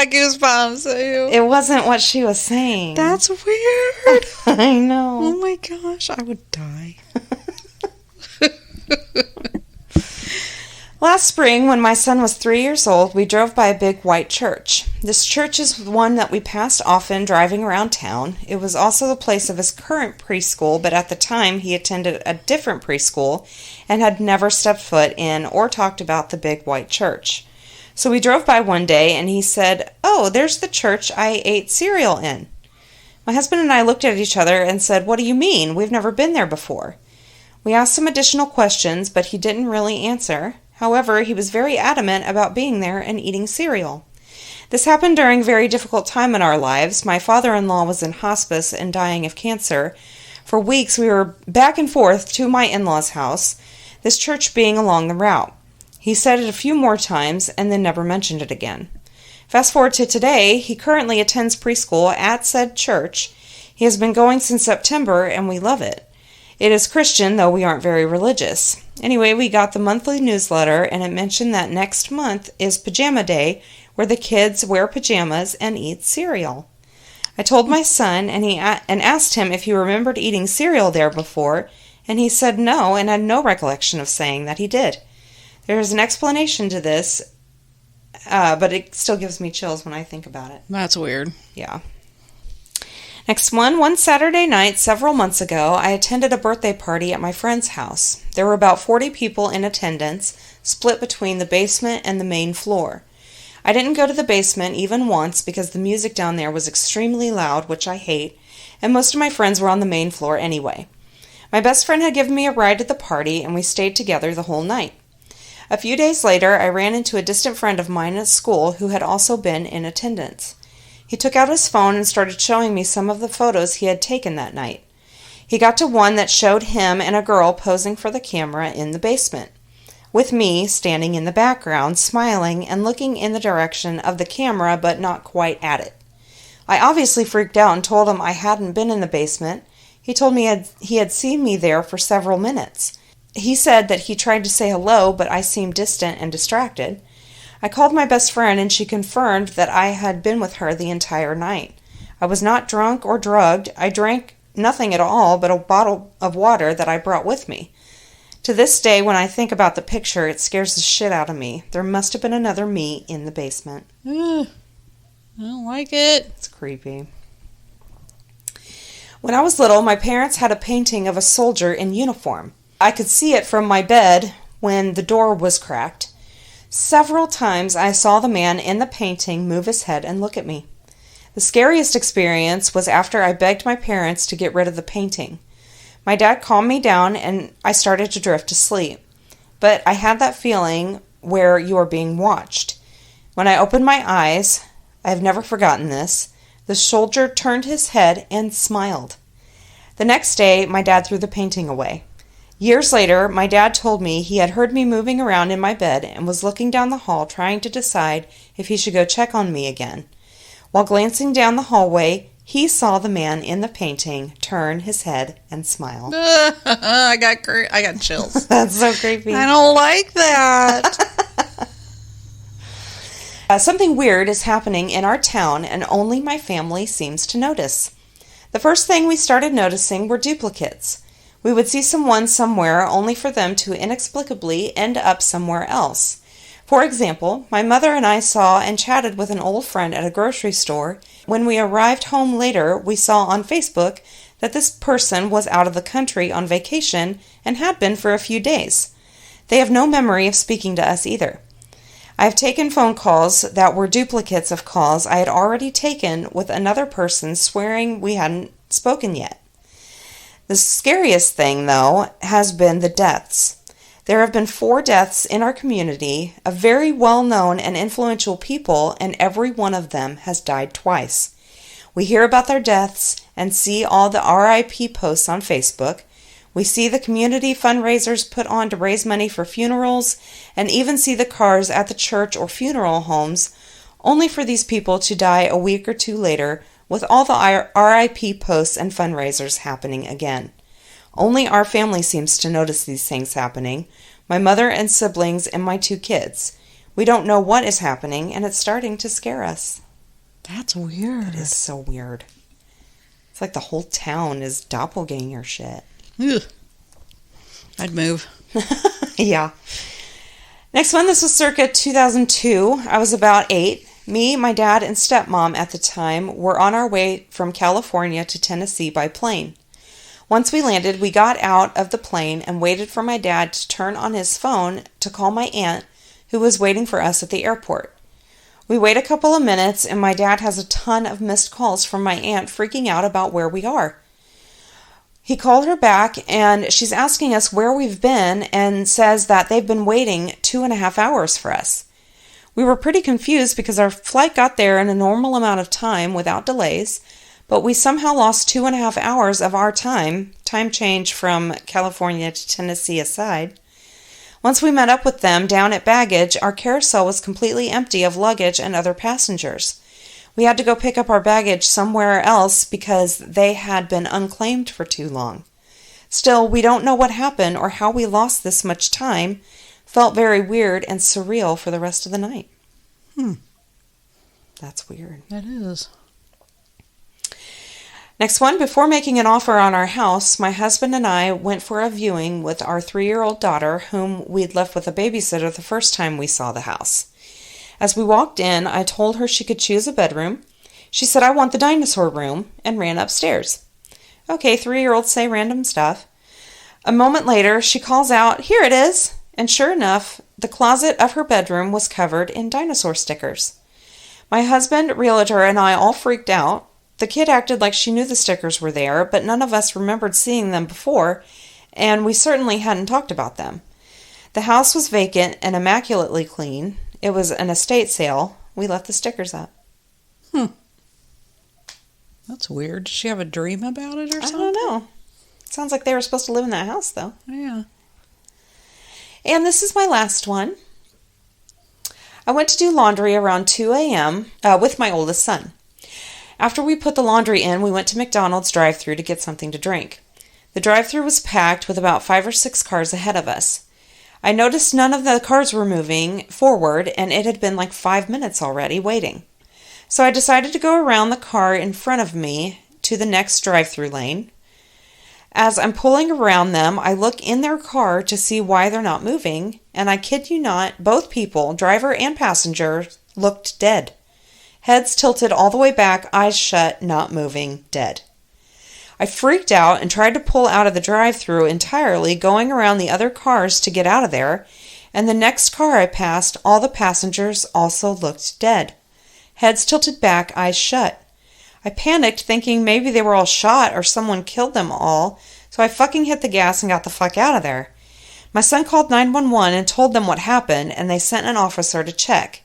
goosebumps. Ew. It wasn't what she was saying. That's weird. I know. Oh my gosh. I would die. Last spring, when my son was 3 years old, we drove by a big white church. This church is one that we passed often driving around town. It was also the place of his current preschool, but at the time he attended a different preschool and had never stepped foot in or talked about the big white church. So we drove by one day and he said, "Oh, there's the church I ate cereal in." My husband and I looked at each other and said, "What do you mean? We've never been there before." We asked some additional questions, but he didn't really answer. However, he was very adamant about being there and eating cereal. This happened during a very difficult time in our lives. My father-in-law was in hospice and dying of cancer. For weeks, we were back and forth to my in-laws' house, this church being along the route. He said it a few more times and then never mentioned it again. Fast forward to today, he currently attends preschool at said church. He has been going since September, and we love it. It is Christian, though we aren't very religious. Anyway, we got the monthly newsletter, and it mentioned that next month is Pajama Day, where the kids wear pajamas and eat cereal. I told my son and asked him if he remembered eating cereal there before, and he said no and had no recollection of saying that he did. There is an explanation to this, but it still gives me chills when I think about it. That's weird. Yeah. Next one Saturday night several months ago, I attended a birthday party at my friend's house. There were about 40 people in attendance, split between the basement and the main floor. I didn't go to the basement even once because the music down there was extremely loud, which I hate, and most of my friends were on the main floor anyway. My best friend had given me a ride to the party, and we stayed together the whole night. A few days later, I ran into a distant friend of mine at school who had also been in attendance. He took out his phone and started showing me some of the photos he had taken that night. He got to one that showed him and a girl posing for the camera in the basement, with me standing in the background, smiling and looking in the direction of the camera but not quite at it. I obviously freaked out and told him I hadn't been in the basement. He told me he had seen me there for several minutes. He said that he tried to say hello, but I seemed distant and distracted. I called my best friend, and she confirmed that I had been with her the entire night. I was not drunk or drugged. I drank nothing at all but a bottle of water that I brought with me. To this day, when I think about the picture, it scares the shit out of me. There must have been another me in the basement. I don't like it. It's creepy. When I was little, my parents had a painting of a soldier in uniform. I could see it from my bed when the door was cracked. Several times I saw the man in the painting move his head and look at me. The scariest experience was after I begged my parents to get rid of the painting. My dad calmed me down and I started to drift to sleep. But I had that feeling where you are being watched. When I opened my eyes, I have never forgotten this, the soldier turned his head and smiled. The next day, my dad threw the painting away. Years later, my dad told me he had heard me moving around in my bed and was looking down the hall trying to decide if he should go check on me again. While glancing down the hallway, he saw the man in the painting turn his head and smile. I got chills. That's so creepy. I don't like that. Something weird is happening in our town, and only my family seems to notice. The first thing we started noticing were duplicates. We would see someone somewhere only for them to inexplicably end up somewhere else. For example, my mother and I saw and chatted with an old friend at a grocery store. When we arrived home later, we saw on Facebook that this person was out of the country on vacation and had been for a few days. They have no memory of speaking to us either. I have taken phone calls that were duplicates of calls I had already taken with another person swearing we hadn't spoken yet. The scariest thing, though, has been the deaths. There have been 4 deaths in our community of very well-known and influential people, and every one of them has died twice. We hear about their deaths and see all the RIP posts on Facebook. We see the community fundraisers put on to raise money for funerals, and even see the cars at the church or funeral homes, only for these people to die a week or 2 later, with all the RIP posts and fundraisers happening again. Only our family seems to notice these things happening, my mother and siblings and my 2 kids. We don't know what is happening, and it's starting to scare us. That's weird. It is so weird. It's like the whole town is doppelganger shit. Ugh. I'd move. Yeah. Next one, this was circa 2002. I was about 8. Me, my dad, and stepmom at the time were on our way from California to Tennessee by plane. Once we landed, we got out of the plane and waited for my dad to turn on his phone to call my aunt, who was waiting for us at the airport. We wait a couple of minutes, and my dad has a ton of missed calls from my aunt freaking out about where we are. He called her back, and she's asking us where we've been and says that they've been waiting 2.5 hours for us. We were pretty confused because our flight got there in a normal amount of time without delays, but we somehow lost 2.5 hours of our time change from California to Tennessee aside. Once we met up with them down at baggage, our carousel was completely empty of luggage and other passengers. We had to go pick up our baggage somewhere else because they had been unclaimed for too long. Still, we don't know what happened or how we lost this much time. Felt very weird and surreal for the rest of the night. That's weird. That is. Next one, before making an offer on our house, my husband and I went for a viewing with our 3-year-old daughter, whom we'd left with a babysitter the first time we saw the house. As we walked in, I told her she could choose a bedroom. She said, "I want the dinosaur room," and ran upstairs. Okay, 3-year-olds say random stuff. A moment later, she calls out, "Here it is!" And sure enough, the closet of her bedroom was covered in dinosaur stickers. My husband, realtor, and I all freaked out. The kid acted like she knew the stickers were there, but none of us remembered seeing them before, and we certainly hadn't talked about them. The house was vacant and immaculately clean. It was an estate sale. We left the stickers up. That's weird. Did she have a dream about it or something? I don't know. Sounds like they were supposed to live in that house, though. Yeah. And this is my last one. I went to do laundry around 2 a.m. With my oldest son. After we put the laundry in, we went to McDonald's drive-thru to get something to drink. The drive-thru was packed with about 5 or 6 cars ahead of us. I noticed none of the cars were moving forward, and it had been like 5 minutes already waiting. So I decided to go around the car in front of me to the next drive-thru lane. As I'm pulling around them, I look in their car to see why they're not moving, and I kid you not, both people, driver and passenger, looked dead. Heads tilted all the way back, eyes shut, not moving, dead. I freaked out and tried to pull out of the drive-thru entirely, going around the other cars to get out of there, and the next car I passed, all the passengers also looked dead. Heads tilted back, eyes shut. I panicked, thinking maybe they were all shot or someone killed them all, So I fucking hit the gas and got the fuck out of there. My son called 911 and told them what happened, and they sent an officer to check.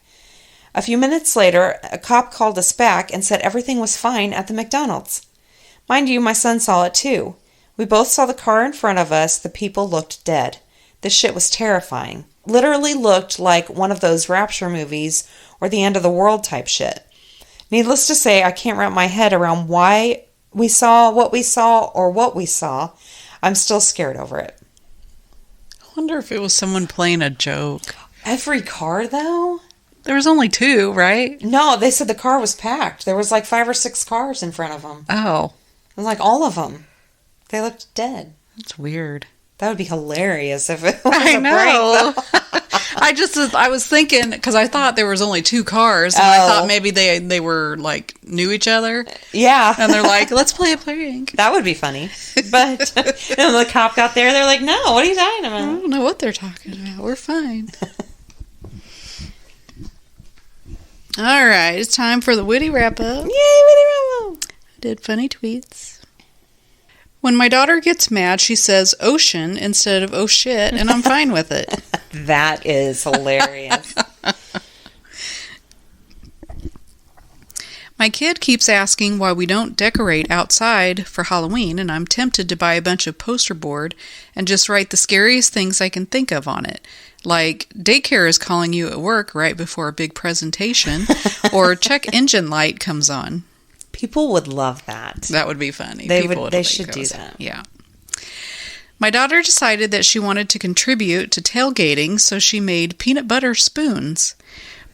A few minutes later, a cop called us back and said everything was fine at the McDonald's. Mind you, my son saw it too. We both saw the car in front of us. The people looked dead. This shit was terrifying. Literally looked like one of those rapture movies or the end of the world type shit. Needless to say, I can't wrap my head around why we saw what we saw or what we saw. I'm still scared over it. I wonder if it was someone playing a joke. Every car, though? There was only 2, right? No, they said the car was packed. There was like 5 or 6 cars in front of them. Oh. It was like all of them. They looked dead. That's weird. That would be hilarious if it was I a know. prank. I was thinking, because I thought there was only 2 cars, and I thought maybe they were, like, knew each other. Yeah. And they're like, let's play a prank. That would be funny. But and the cop got there, they're like, no, what are you talking I about? don't know what they're talking about. We're fine. All right, it's time for the witty wrap-up. Yay, Winnie Rambo! I did funny tweets. When my daughter gets mad, she says ocean instead of oh shit, and I'm fine with it. That is hilarious. My kid keeps asking why we don't decorate outside for Halloween, and I'm tempted to buy a bunch of poster board and just write the scariest things I can think of on it. Like, daycare is calling you at work right before a big presentation, or check engine light comes on. People would love that. That would be funny. They should do that. Yeah. My daughter decided that she wanted to contribute to tailgating, so she made peanut butter spoons.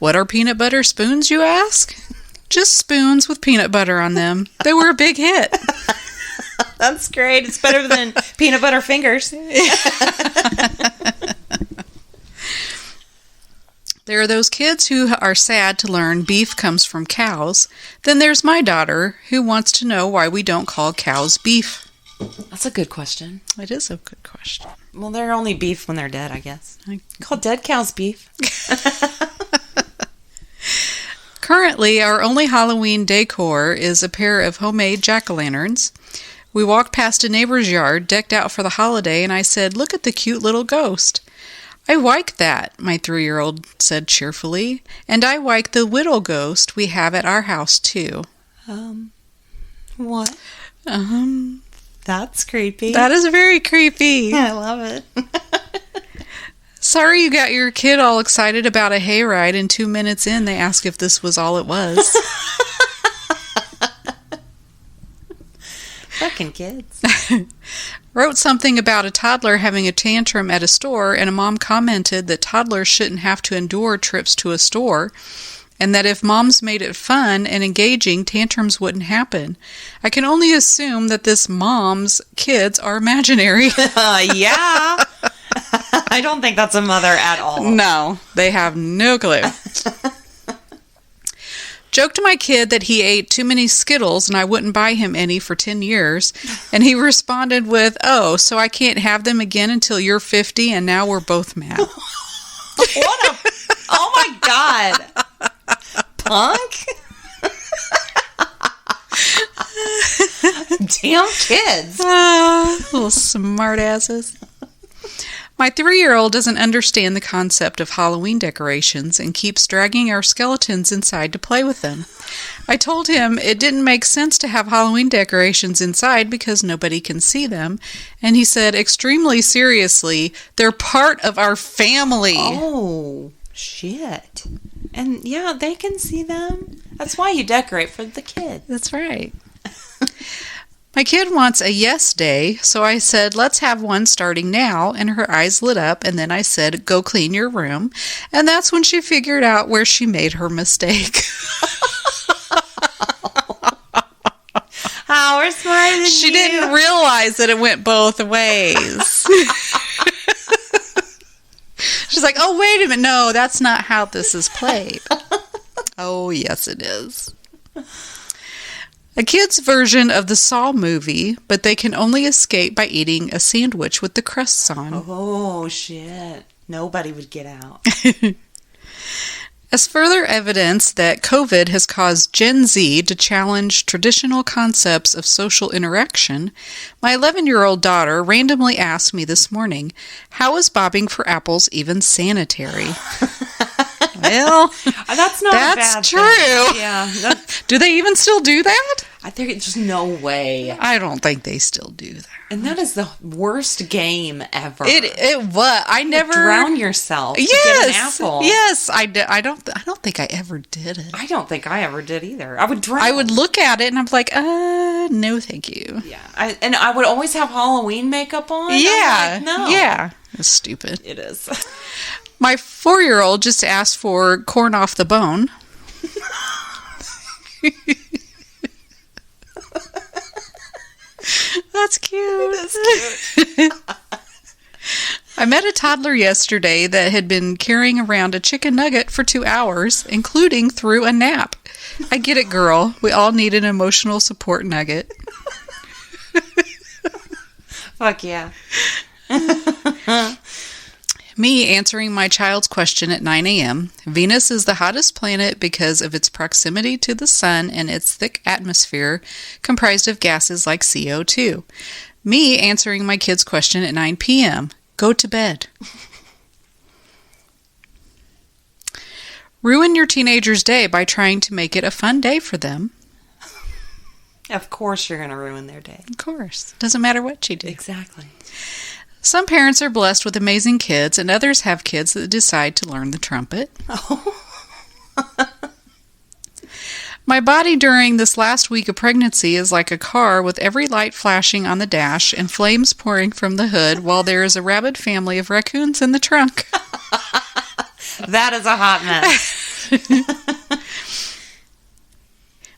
What are peanut butter spoons, you ask? Just spoons with peanut butter on them. They were a big hit. That's great. It's better than peanut butter fingers. There are those kids who are sad to learn beef comes from cows. Then there's my daughter who wants to know why we don't call cows beef. That's a good question. It is a good question. Well, they're only beef when they're dead, I guess. Call dead cows beef. Currently, our only Halloween decor is a pair of homemade jack-o'-lanterns. We walked past a neighbor's yard decked out for the holiday, and I said, "Look at the cute little ghost." "I like that," my 3-year-old said cheerfully, "and I like the little ghost we have at our house, too." What? That's creepy. That is very creepy. I love it. Sorry you got your kid all excited about a hayride, and 2 minutes in they ask if this was all it was. Fucking kids. Wrote something about a toddler having a tantrum at a store, and a mom commented that toddlers shouldn't have to endure trips to a store, and that if moms made it fun and engaging, tantrums wouldn't happen. I can only assume that this mom's kids are imaginary. Yeah. I don't think that's a mother at all. No, they have no clue. Joked to my kid that he ate too many Skittles and I wouldn't buy him any for 10 years. And he responded with, "Oh, so I can't have them again until you're 50 and now we're both mad." Oh my God. Punk? Damn kids. Little smart asses. My 3-year-old doesn't understand the concept of Halloween decorations and keeps dragging our skeletons inside to play with them. I told him it didn't make sense to have Halloween decorations inside because nobody can see them, and he said extremely seriously, "They're part of our family." Oh, shit. And yeah, they can see them. That's why you decorate for the kids. That's right. My kid wants a yes day, so I said, "Let's have one starting now," and her eyes lit up, and then I said, "Go clean your room," and that's when she figured out where she made her mistake. Oh, we're smarter than She you. didn't realize that it went both ways. She's like, "Oh, wait a minute, no, that's not how this is played." Oh, yes, it is. A kid's version of the Saw movie, but they can only escape by eating a sandwich with the crusts on. Oh, shit. Nobody would get out. As further evidence that COVID has caused Gen Z to challenge traditional concepts of social interaction, my 11-year-old daughter randomly asked me this morning, how is bobbing for apples even sanitary? Well, that's not a bad true. Thing. Yeah. Do they even still do that? I think it's just no way. I don't think they still do that. And that is the worst game ever. It was. I never drown yourself. Yes, to get an apple. Yes, I did. I don't think I ever did it. I don't think I ever did either. I would drown. I would look at it and I'm like, no, thank you. Yeah, I would always have Halloween makeup on. Yeah, like, no. Yeah, it's stupid. It is. My 4-year-old just asked for corn off the bone. That's cute. That's cute. I met a toddler yesterday that had been carrying around a chicken nugget for 2 hours, including through a nap. I get it, girl. We all need an emotional support nugget. Fuck yeah. Me answering my child's question at 9 a.m. Venus is the hottest planet because of its proximity to the sun and its thick atmosphere comprised of gases like CO2. Me answering my kid's question at 9 p.m. Go to bed. Ruin your teenager's day by trying to make it a fun day for them. Of course you're going to ruin their day. Of course. Doesn't matter what you do. Exactly. Some parents are blessed with amazing kids, and others have kids that decide to learn the trumpet. Oh. My body during this last week of pregnancy is like a car with every light flashing on the dash and flames pouring from the hood while there is a rabid family of raccoons in the trunk. That is a hot mess.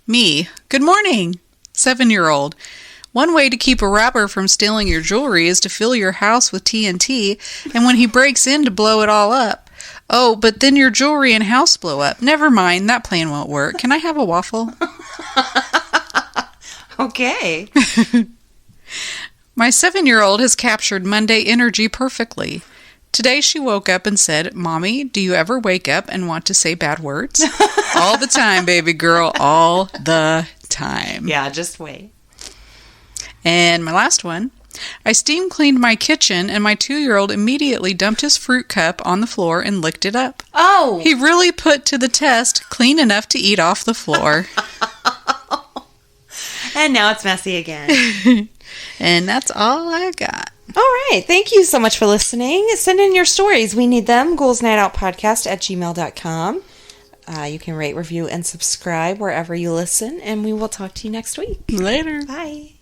Me. Good morning. 7-year-old. One way to keep a robber from stealing your jewelry is to fill your house with TNT, and when he breaks in to blow it all up. Oh, but then your jewelry and house blow up. Never mind, that plan won't work. Can I have a waffle? Okay. My 7-year-old has captured Monday energy perfectly. Today she woke up and said, Mommy, do you ever wake up and want to say bad words? All the time, baby girl, all the time. Yeah, just wait. And my last one, I steam cleaned my kitchen and my 2-year-old immediately dumped his fruit cup on the floor and licked it up. Oh! He really put to the test clean enough to eat off the floor. And now it's messy again. And that's all I got. All right. Thank you so much for listening. Send in your stories. We need them. ghouls.nightoutpodcast@gmail.com. You can rate, review, and subscribe wherever you listen, and we will talk to you next week. Later. Bye.